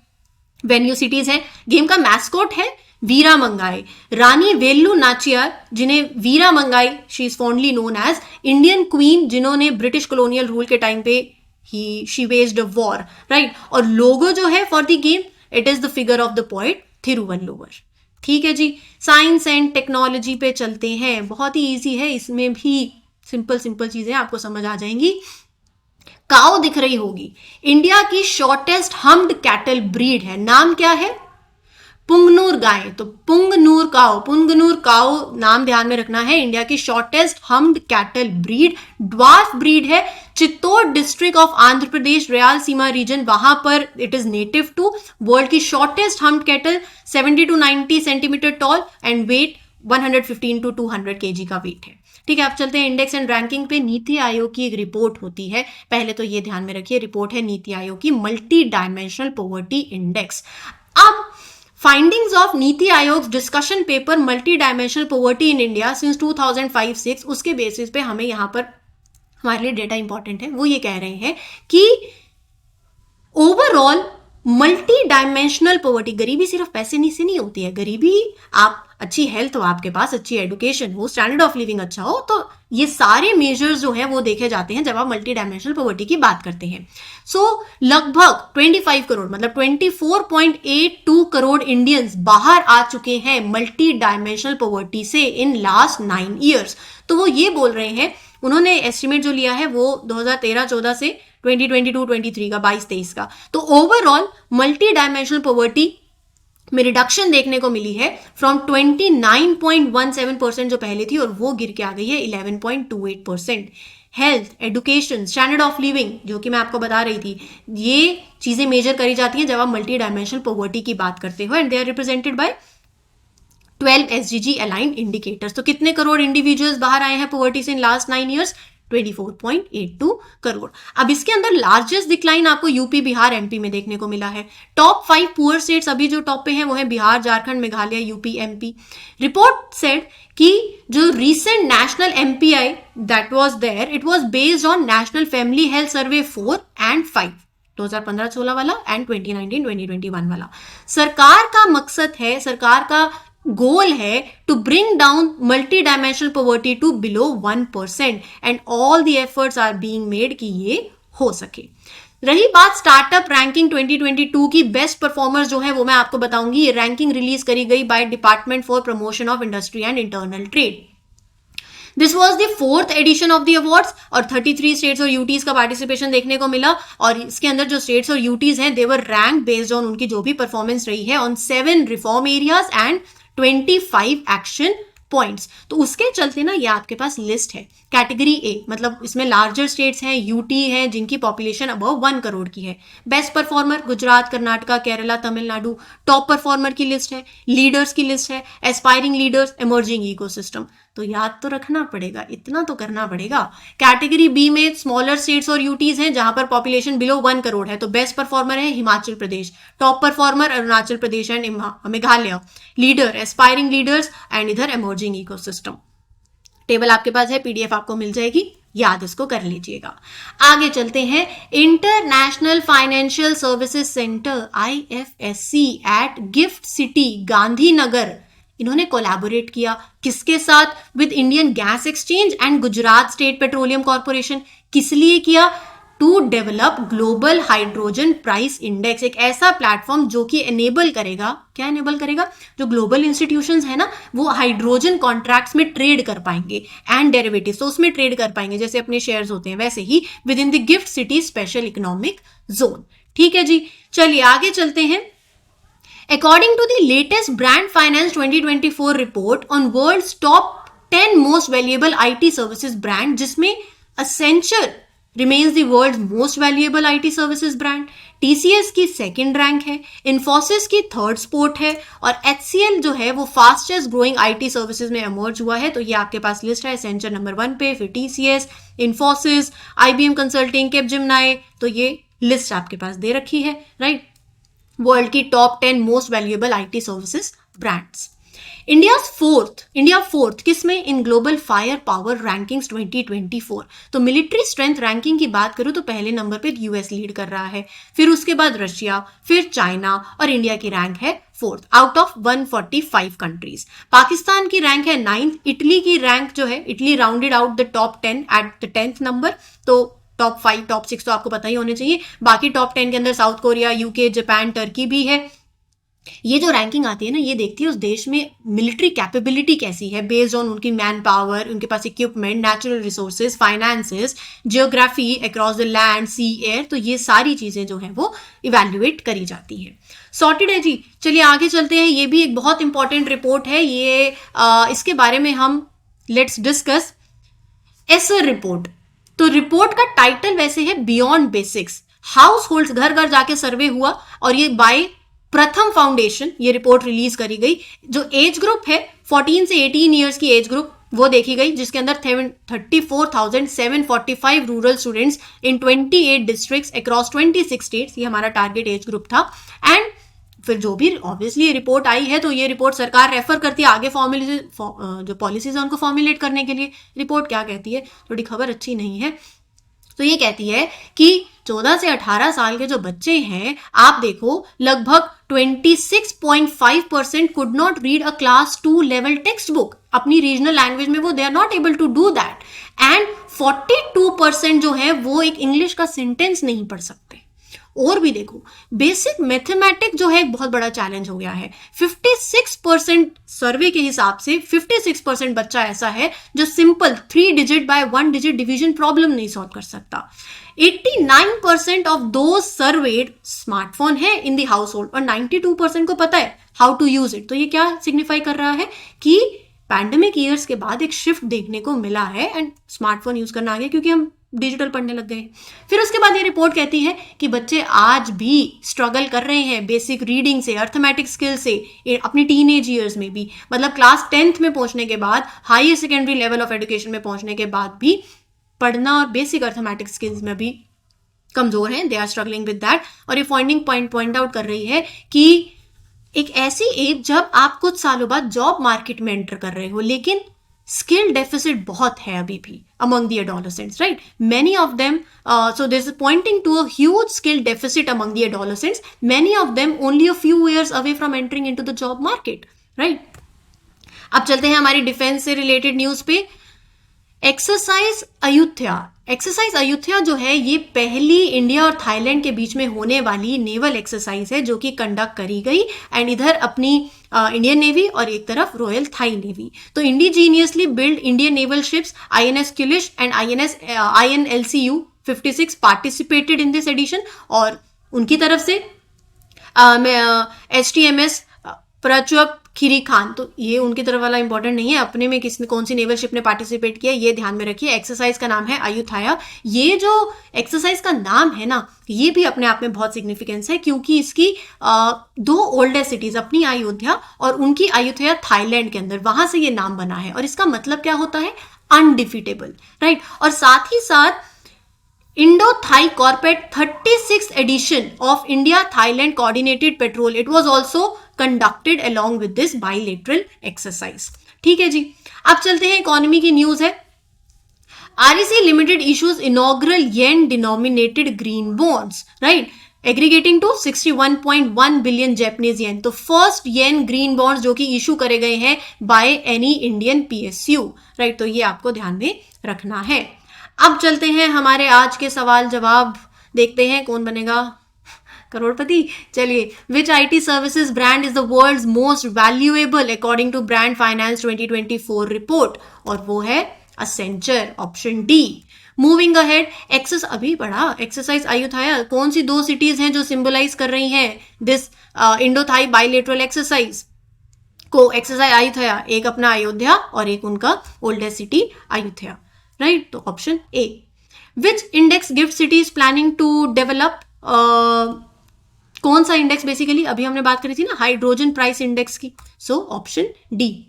वेन्यू सिटीज हैं। गेम का मैस्कॉट है वीरा मंगाई, रानी वेल्लू नाचियार जिन्हें Veera Mangai she is fondly known as Indian queen, जिन्होंने ब्रिटिश कॉलोनियल रूल के टाइम पे she waged a war, right. और लोगो जो है for the game, it is the figure of the poet Thiruvalluvar. ठीक है जी, साइंस एंड टेक्नोलॉजी पे चलते हैं, बहुत ही इजी है, इसमें भी सिंपल सिंपल चीजें आपको समझ आ जाएंगी। काऊ दिख रही होगी, इंडिया की शॉर्टेस्ट हम्ड कैटल ब्रीड है, नाम क्या है? पुंगनूर गाय। तो पुंगनूर काऊ नाम ध्यान में रखना है। इंडिया की shortest humped cattle breed, dwarf breed है। Chittoor district of Andhra Pradesh, Rayalaseema region, वहां पर it is native to. World की shortest humped cattle 70 to 90 centimetre tall and weight 115 to 200 kg का वेट है। ठीक है, अब चलते हैं इंडेक्स एंड रैंकिंग पे। नीति आयोग की एक रिपोर्ट होती है, पहले तो ये ध्यान में रखिए, रिपोर्ट है नीति आयोग की मल्टी डायमेंशनल पॉवर्टी इंडेक्स। अब findings of NITI Aayog discussion paper multi dimensional poverty in India since 2005-6, उसके बेसिस पे हमें यहाँ पर हमारे लिए डेटा इंपॉर्टेंट है। वो ये कह रहे हैं कि ओवरऑल मल्टी डायमेंशनल पॉवर्टी, गरीबी सिर्फ पैसे से नहीं होती है, गरीबी आप अच्छी हेल्थ हो, आपके पास अच्छी एजुकेशन हो, स्टैंडर्ड ऑफ लिविंग अच्छा हो, तो ये सारे मेजर्स जो है वो देखे जाते हैं जब आप मल्टी डायमेंशनल पॉवर्टी की बात करते हैं। सो लगभग 25 करोड़ मतलब 24.82 करोड़ इंडियंस बाहर आ चुके हैं मल्टी डायमेंशनल पॉवर्टी से इन लास्ट 9 ईयर्स। तो वो ये बोल रहे हैं, उन्होंने एस्टिमेट जो लिया है वो 2013-14 से 2022-23 का, 22-23 का। तो ओवरऑल मल्टी डायमेंशनल पॉवर्टी में रिडक्शन देखने को मिली है फ्रॉम 29.17% जो पहले थी, और वो गिर के आ गई है 11.28%। Health, education, standard of living, जो कि मैं आपको बता रही थी, ये चीजें मेजर करी जाती हैं जब आप मल्टी डायमेंशनल पॉवर्टी की बात करते हो, and they are represented by 12 SDG aligned indicators. तो कितने करोड़ इंडिविजुअल्स बाहर आए हैं पॉवर्टी से इन लास्ट 9 ईयर्स? 24.82 करोड़। अब इसके अंदर लार्जेस्ट डिक्लाइन आपको यूपी, बिहार, एमपी में देखने को मिला है। टॉप 5 पुअर स्टेट्स अभी जो टॉप पे हैं वो है Bihar, Jharkhand, Meghalaya, UP, MP. Report said कि जो recent national MPI that was there, it was based on national family health survey 4 and 5, 2015-16 वाला एंड 2019-2021 वाला। सरकार का मकसद है, सरकार का गोल है to bring down multi dimensional poverty to below 1%, and all the efforts are being made कि ये हो सके। रही बात स्टार्टअप रैंकिंग 2022 की, बेस्ट परफॉर्मर्स जो है वो मैं आपको बताऊंगी। ये रैंकिंग रिलीज करी गई by department for promotion of industry and internal trade. This was the 4th edition of the awards, और 33 स्टेट्स और यूटीज का पार्टिसिपेशन देखने को मिला। और इसके अंदर जो स्टेट्स और यूटीज हैं, दे वर रैंक बेस्ड ऑन उनकी जो भी परफॉर्मेंस रही है on 7 reform areas and 25 action points. तो उसके चलते ना ये आपके पास लिस्ट है। कैटेगरी ए मतलब इसमें लार्जर स्टेट्स हैं, यूटी हैं, जिनकी पॉपुलेशन अबव 1 करोड़ की है। Best performer Gujarat, Karnataka, Kerala, Tamil Nadu. Top performer की लिस्ट है, लीडर्स की लिस्ट है, एस्पायरिंग लीडर्स, इमर्जिंग इकोसिस्टम। तो याद तो रखना पड़ेगा, इतना तो करना पड़ेगा। कैटेगरी बी में स्मॉलर स्टेट्स और यूटीज हैं जहां पर पॉपुलेशन बिलो 1 करोड़ है। तो बेस्ट परफॉर्मर है Himachal Pradesh, top performer Arunachal Pradesh and Meghalaya, leader aspiring leaders, and इधर इमर्जिंग इकोसिस्टम। टेबल आपके पास है, पीडीएफ आपको मिल जाएगी, याद इसको कर लीजिएगा। आगे चलते हैं। International financial services centre IFSC at gift city Gandhinagar, इन्होंने कोलैबोरेट किया किसके साथ? With Indian gas exchange and Gujarat state petroleum corporation. किस लिए किया? To develop global hydrogen price index, एक ऐसा प्लेटफॉर्म जो कि एनेबल करेगा, क्या एनेबल करेगा? जो ग्लोबल इंस्टीट्यूशंस है ना, वो हाइड्रोजन कॉन्ट्रैक्ट्स में ट्रेड कर पाएंगे एंड डेरिवेटिव्स, तो उसमें ट्रेड कर पाएंगे जैसे अपने शेयर्स होते हैं वैसे ही, with in the gift city special economic zone. ठीक है जी, चलिए आगे चलते हैं। According to the latest Brand Finance 2024 report on world's top 10 most valuable IT services brand, जिसमें Accenture remains the world's most valuable IT services brand, TCS की second rank है, Infosys की थर्ड स्पोर्ट है, और HCL जो है वो fastest growing IT services में एमर्ज हुआ है। तो ये आपके पास लिस्ट है, Accenture नंबर 1 पे, फिर TCS, Infosys, IBM consulting, Capgemini. तो ये लिस्ट आपके पास दे रखी है, राइट। वर्ल्ड की top 10 most valuable IT services brands. India fourth किसमें? In global fire power rankings 2024। तो मिलिट्री स्ट्रेंथ रैंकिंग की बात करूं तो पहले नंबर पे यूएस लीड कर रहा है, फिर उसके बाद रशिया, फिर चाइना, और इंडिया की रैंक है fourth out of 145 countries. Pakistan की रैंक है 9th। इटली की रैंक जो है, Italy rounded out the top 10 at the 10th number. तो टॉप 5 टॉप 6 तो आपको पता ही होने चाहिए। बाकी टॉप 10 के अंदर south Korea, UK, Japan, Turkey भी है। ये जो रैंकिंग आती है ना, ये देखती है उस देश में मिलिट्री कैपेबिलिटी कैसी है, बेस्ड ऑन उनकी मैन पावर, उनके पास equipment, natural resources, finances, geography across the land, sea, air. तो ये सारी चीजें जो हैं वो इवेल्युएट करी जाती हैं। सॉर्टेड है जी। चलिए आगे चलते हैं। ये भी एक बहुत इंपॉर्टेंट रिपोर्ट है। ये इसके बारे में हम लेट्स डिस्कस एसर रिपोर्ट। तो रिपोर्ट का टाइटल वैसे है बियॉन्ड बेसिक्स। हाउस होल्ड, घर घर जाके सर्वे हुआ और ये बाय प्रथम फाउंडेशन ये रिपोर्ट रिलीज करी गई। जो एज ग्रुप है 14 से 18 ईयर्स की एज ग्रुप वो देखी गई, जिसके अंदर 34,745 rural students in 28 districts across 26 states, ये हमारा टारगेट एज ग्रुप था। एंड फिर जो भी ऑब्वियसली रिपोर्ट आई है तो ये रिपोर्ट सरकार रेफर करती है आगे जो पॉलिसीज है उनको फॉर्मुलेट करने के लिए। रिपोर्ट क्या कहती है, थोड़ी खबर अच्छी नहीं है। तो ये कहती है कि 14 से 18 साल के जो बच्चे हैं, आप देखो लगभग 26.5% could not read a class 2 level text book. अपनी रीजनल लैंग्वेज में वो they are not able to do that. And 42% जो है वो एक इंग्लिश का सेंटेंस नहीं पढ़ सकते। और भी देखो, बेसिक मैथमेटिक जो है एक बहुत बड़ा चैलेंज हो गया है। 56% सर्वे के हिसाब से 56% बच्चा ऐसा है जो simple 3 digit bye 1 digit division problem नहीं सॉल्व कर सकता। 89% ऑफ दो सर्वेड स्मार्टफोन है इन द हाउस होल्ड और 92% को पता है हाउ टू यूज इट। तो ये क्या सिग्निफाई कर रहा है कि पैंडेमिक ईयर्स के बाद एक शिफ्ट देखने को मिला है एंड स्मार्टफोन यूज करना आ गया क्योंकि हम डिजिटल पढ़ने लग गए। फिर उसके बाद ये रिपोर्ट कहती है कि बच्चे आज भी स्ट्रगल कर रहे हैं बेसिक रीडिंग से, अर्थमेटिक स्किल से, अपनी टीनेज ईयर्स में भी। मतलब क्लास 10th में पहुंचने के बाद, higher secondary level of education में पहुंचने के बाद भी पढ़ना और बेसिक अर्थमेटिक स्किल्स में भी कमजोर हैं। They are struggling with that. और ये फाइंडिंग पॉइंट आउट कर रही है कि एक ऐसी एज जब आप कुछ सालों बाद जॉब मार्केट में एंटर कर रहे हो, लेकिन skill deficit बहुत है अभी भी among the adolescents, right? Many of them, so this is pointing to a huge skill deficit among the adolescents. Many of them only a few years away from entering into the job market, right? अब चलते हैं हमारी defence से related news पे। Exercise अयुध्या जो है ये पहली इंडिया और थाईलैंड के बीच में होने वाली नेवल एक्सरसाइज है जो कि कंडक्ट करी गई। एंड इधर अपनी इंडियन नेवी और एक तरफ रॉयल थाई नेवी। तो indigenously build Indian naval ships INS Kulish and INLCU 56 participated in this edition. और उनकी तरफ से HTMS प्रचुअप खीरी खान, तो ये उनकी तरफ वाला इंपॉर्टेंट नहीं है, अपने में किसने कौन सी नेवल शिप ने पार्टिसिपेट किया ये ध्यान में रखिए। एक्सरसाइज का नाम है अयुथाया। ये जो एक्सरसाइज का नाम है ना, ये भी अपने आप में बहुत सिग्निफिकेंस है क्योंकि इसकी दो ओल्डेस्ट सिटीज अपनी अयोध्या और उनकी अयुथाया थाईलैंड के अंदर, वहां से ये नाम बना है। और इसका मतलब क्या होता है? Undefeatable, right. और साथ ही साथ Indo Thai CORPAT 36th edition of India Thailand coordinated patrol, it was also conducted along with this bilateral exercise. ठीक है जी। अब चलते हैं, इकोनॉमी की न्यूज है। REC limited issues inaugural yen denominated green bonds, right, aggregating to 61.1 billion Japanese yen. तो first येन green bonds जो कि इशू करे गए हैं by any Indian PSU, right. तो ये आपको ध्यान में रखना है। अब चलते हैं हमारे आज के सवाल जवाब, देखते हैं कौन बनेगा करोड़पति। चलिए, which IT services brand is the world's most valuable according to brand finance 2024 report? और वो है Accenture, option D. Moving ahead, अभी बड़ा एक्सरसाइज अयुथाया, कौन सी दो सिटीज हैं जो सिंबलाइज कर रही हैं this Indo Thai bilateral exercise को? एक्सरसाइज अयुथाया, एक अपना अयोध्या और एक उनका ओल्डेस्ट सिटी अयुथाया, राइट। तो option A. Which index gift cities planning to develop, कौन सा इंडेक्स? बेसिकली अभी हमने बात करी थी ना हाइड्रोजन प्राइस इंडेक्स की। So option D.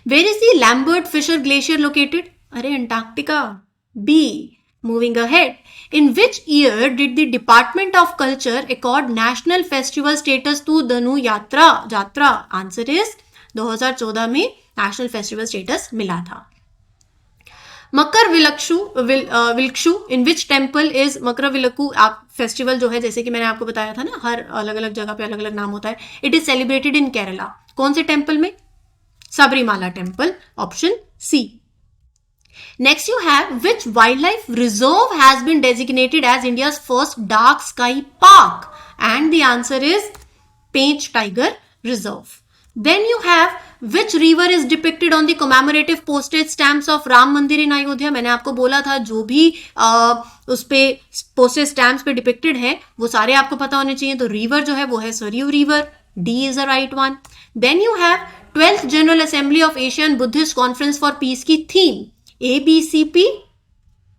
Where is the Lambert Fisher glacier located? अरे Antarctica, B. Moving ahead, in which year did the department of culture accord national festival status to Dhanu Yatra? Answer is 2014 में national festival status मिला था। मकर विलक्षु इन which temple is मकर विलक्कू आप festival जो है, जैसे कि मैंने आपको बताया था ना, हर अलग अलग जगह पे अलग अलग नाम होता है। It is celebrated in Kerala. कौन से टेम्पल में? Sabarimala temple, option C. Next you have which wild life reserve has been designated as India's first dark sky park, and the answer is Pench tiger reserve. Then you have which river is depicted on the commemorative postage stamps of Ram मंदिर in Ayodhya. मैंने आपको बोला था जो भी उस पे postage stamps पे depicted है वो सारे आपको पता होने चाहिए। तो river जो है वो है Saryu river, D is the right one। Then you have 12th General Assembly of Asian Buddhist Conference for Peace की theme ABCP,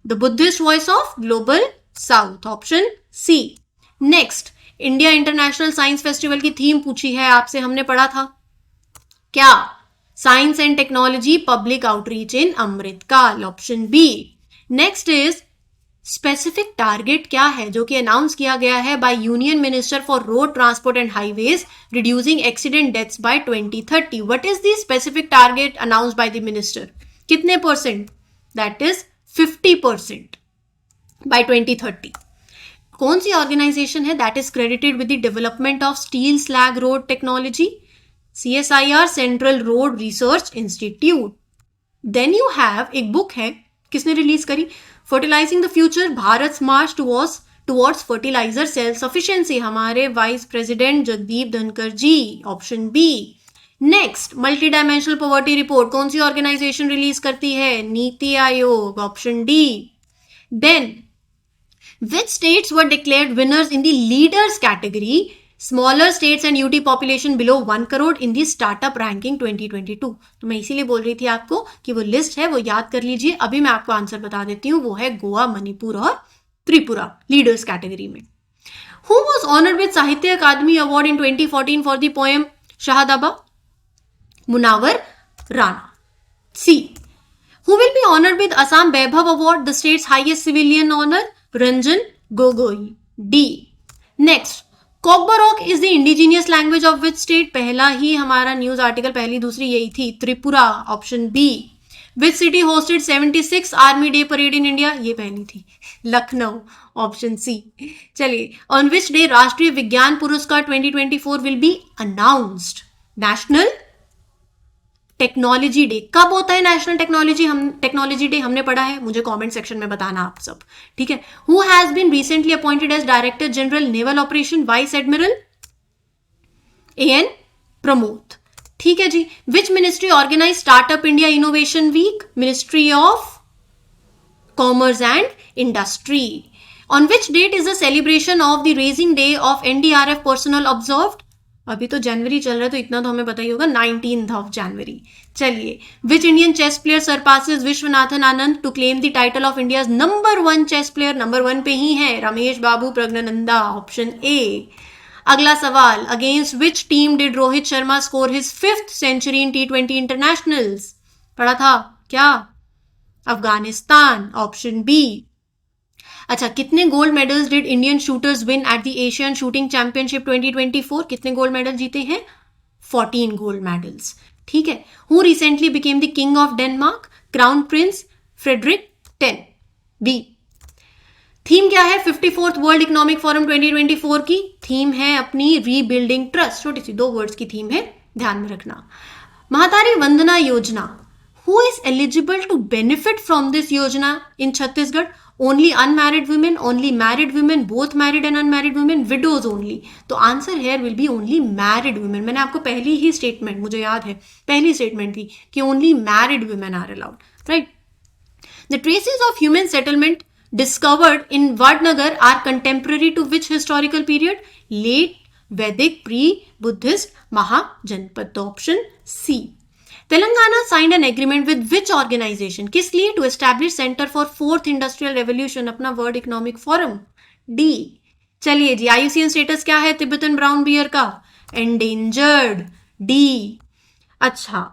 the Buddhist Voice of Global South, option C। Next, India international science festival की theme पूछी है आपसे, हमने पढ़ा था क्या? Science and technology public outreach in Amritkaal, option B. Next is specific target क्या है जो कि अनाउंस किया गया है by union minister for road transport and highways, reducing accident deaths by 2030। What is the specific target announce by the minister? कितने percent? That is 50% by 2030। कौन सी ऑर्गेनाइजेशन है? That is credited with the development of steel slag road technology, CSIR, central road research institute. Then you have एक book है, किसने release करी? Fertilising the future, Bharat march towards fertiliser self sufficiency, हमारे vice president Jagdeep Dhankhar ji, option B. Next, multi dimensional poverty report कौन सी organisation release करती है? NITI Aayog, option D. Then which states were declared winners in the leaders category, smaller states and UT population below 1 crore in the startup ranking 2022? तो मैं इसीलिए बोल रही थी आपको कि वो लिस्ट है वो याद कर लीजिए। अभी मैं आपको आंसर बता देती हूँ, वो है गोवा, मणिपुर और त्रिपुरा लीडर्स कैटेगरी में। Who was honored with Sahitya Akademi award in 2014 for the poem Shahdaba? Munawwar Rana, C। Who will be honored with Assam Vaibhav Award, the state's highest civilian honor? Ranjan Gogoi, D। Next, Kokborok is the indigenous language of which state? पहला ही हमारा news article, पहली दूसरी यही थी, Tripura, option B. Which city hosted 76 army day parade in India? ये पहली थी, लखनऊ, ऑप्शन सी। चलिए, ऑन विच डे राष्ट्रीय विज्ञान पुरस्कार 2024 will be announced? National technology day. कब होता है नेशनल टेक्नोलॉजी डे? हमने पढ़ा है, मुझे कमेंट सेक्शन में बताना आप सब, ठीक है। Who has been recently appointed as director general naval operation? Vice admiral AN Pramod, ठीक है जी। Which ministry organise startup India innovation week? Ministry of commerce and industry. On which date is the celebration of the raising day of NDRF personnel observed? अभी तो जनवरी चल रहा है तो इतना तो हमें पता ही होगा, 19th of January। चलिए, which Indian chess player surpasses Viswanathan Anand to claim the title of India's number 1 chess player? Number 1 पे ही है रमेश बाबू प्रज्ञानंदा, ऑप्शन ए। अगला सवाल, against which team did Rohit Sharma score his 5th century in T20 internationals? पढ़ा था क्या? Afghanistan, option B. अच्छा, कितने gold medals did Indian shooters win at the Asian shooting championship 2024? कितने गोल्ड मेडल जीते हैं? 14 गोल्ड मेडल्स, ठीक है। Who recently became the king of Denmark? Crown prince Frederik 10, B. Theme क्या है 54th वर्ल्ड इकोनॉमिक फोरम 2024 की? Theme है अपनी रीबिल्डिंग ट्रस्ट, छोटी सी 2 वर्ड्स की थीम है, ध्यान में रखना। Mahtari Vandana Yojana, who is eligible to benefit from this Yojana in Chhattisgarh? Only unmarried women, only married women, both married and unmarried women, widows only? तो answer here will be only married women. मैंने आपको पहली ही स्टेटमेंट, मुझे याद है पहली स्टेटमेंट थी कि only married women are allowed, right. The traces of human settlement discovered in Vadnagar are contemporary to which historical period? Late Vedic, pre-Buddhist, Mahajanpat, option C. Telangana signed an agreement with which organization? किस लिए? To establish Center for 4th Industrial Revolution, अपना World Economic Forum, D। चलिए जी, IUCN status क्या है Tibetan brown bear का? Endangered, D। अच्छा,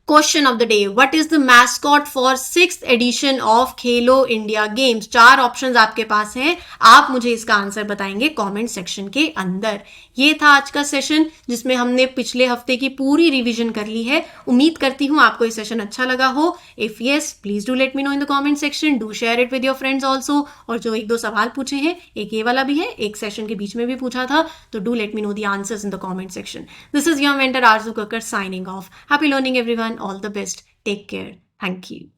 question of the day, what is the mascot for 6th edition of Khelo India games? 4 options आपके पास हैं, आप मुझे इसका आंसर बताएंगे कमेंट सेक्शन के अंदर। ये था आज का सेशन जिसमें हमने पिछले हफ्ते की पूरी रिवीजन कर ली है। उम्मीद करती हूँ आपको ये सेशन अच्छा लगा हो। If yes, please do let me no in the comment section, do share it with your friends also. और जो एक दो सवाल पूछे हैं, एक ये वाला भी है, एक सेशन के बीच में भी पूछा था, तो do let me know the answers in the comment section. This is your mentor Aarzoo Kakkar signing off. Happy learning everyone, all the best, take care, thank you.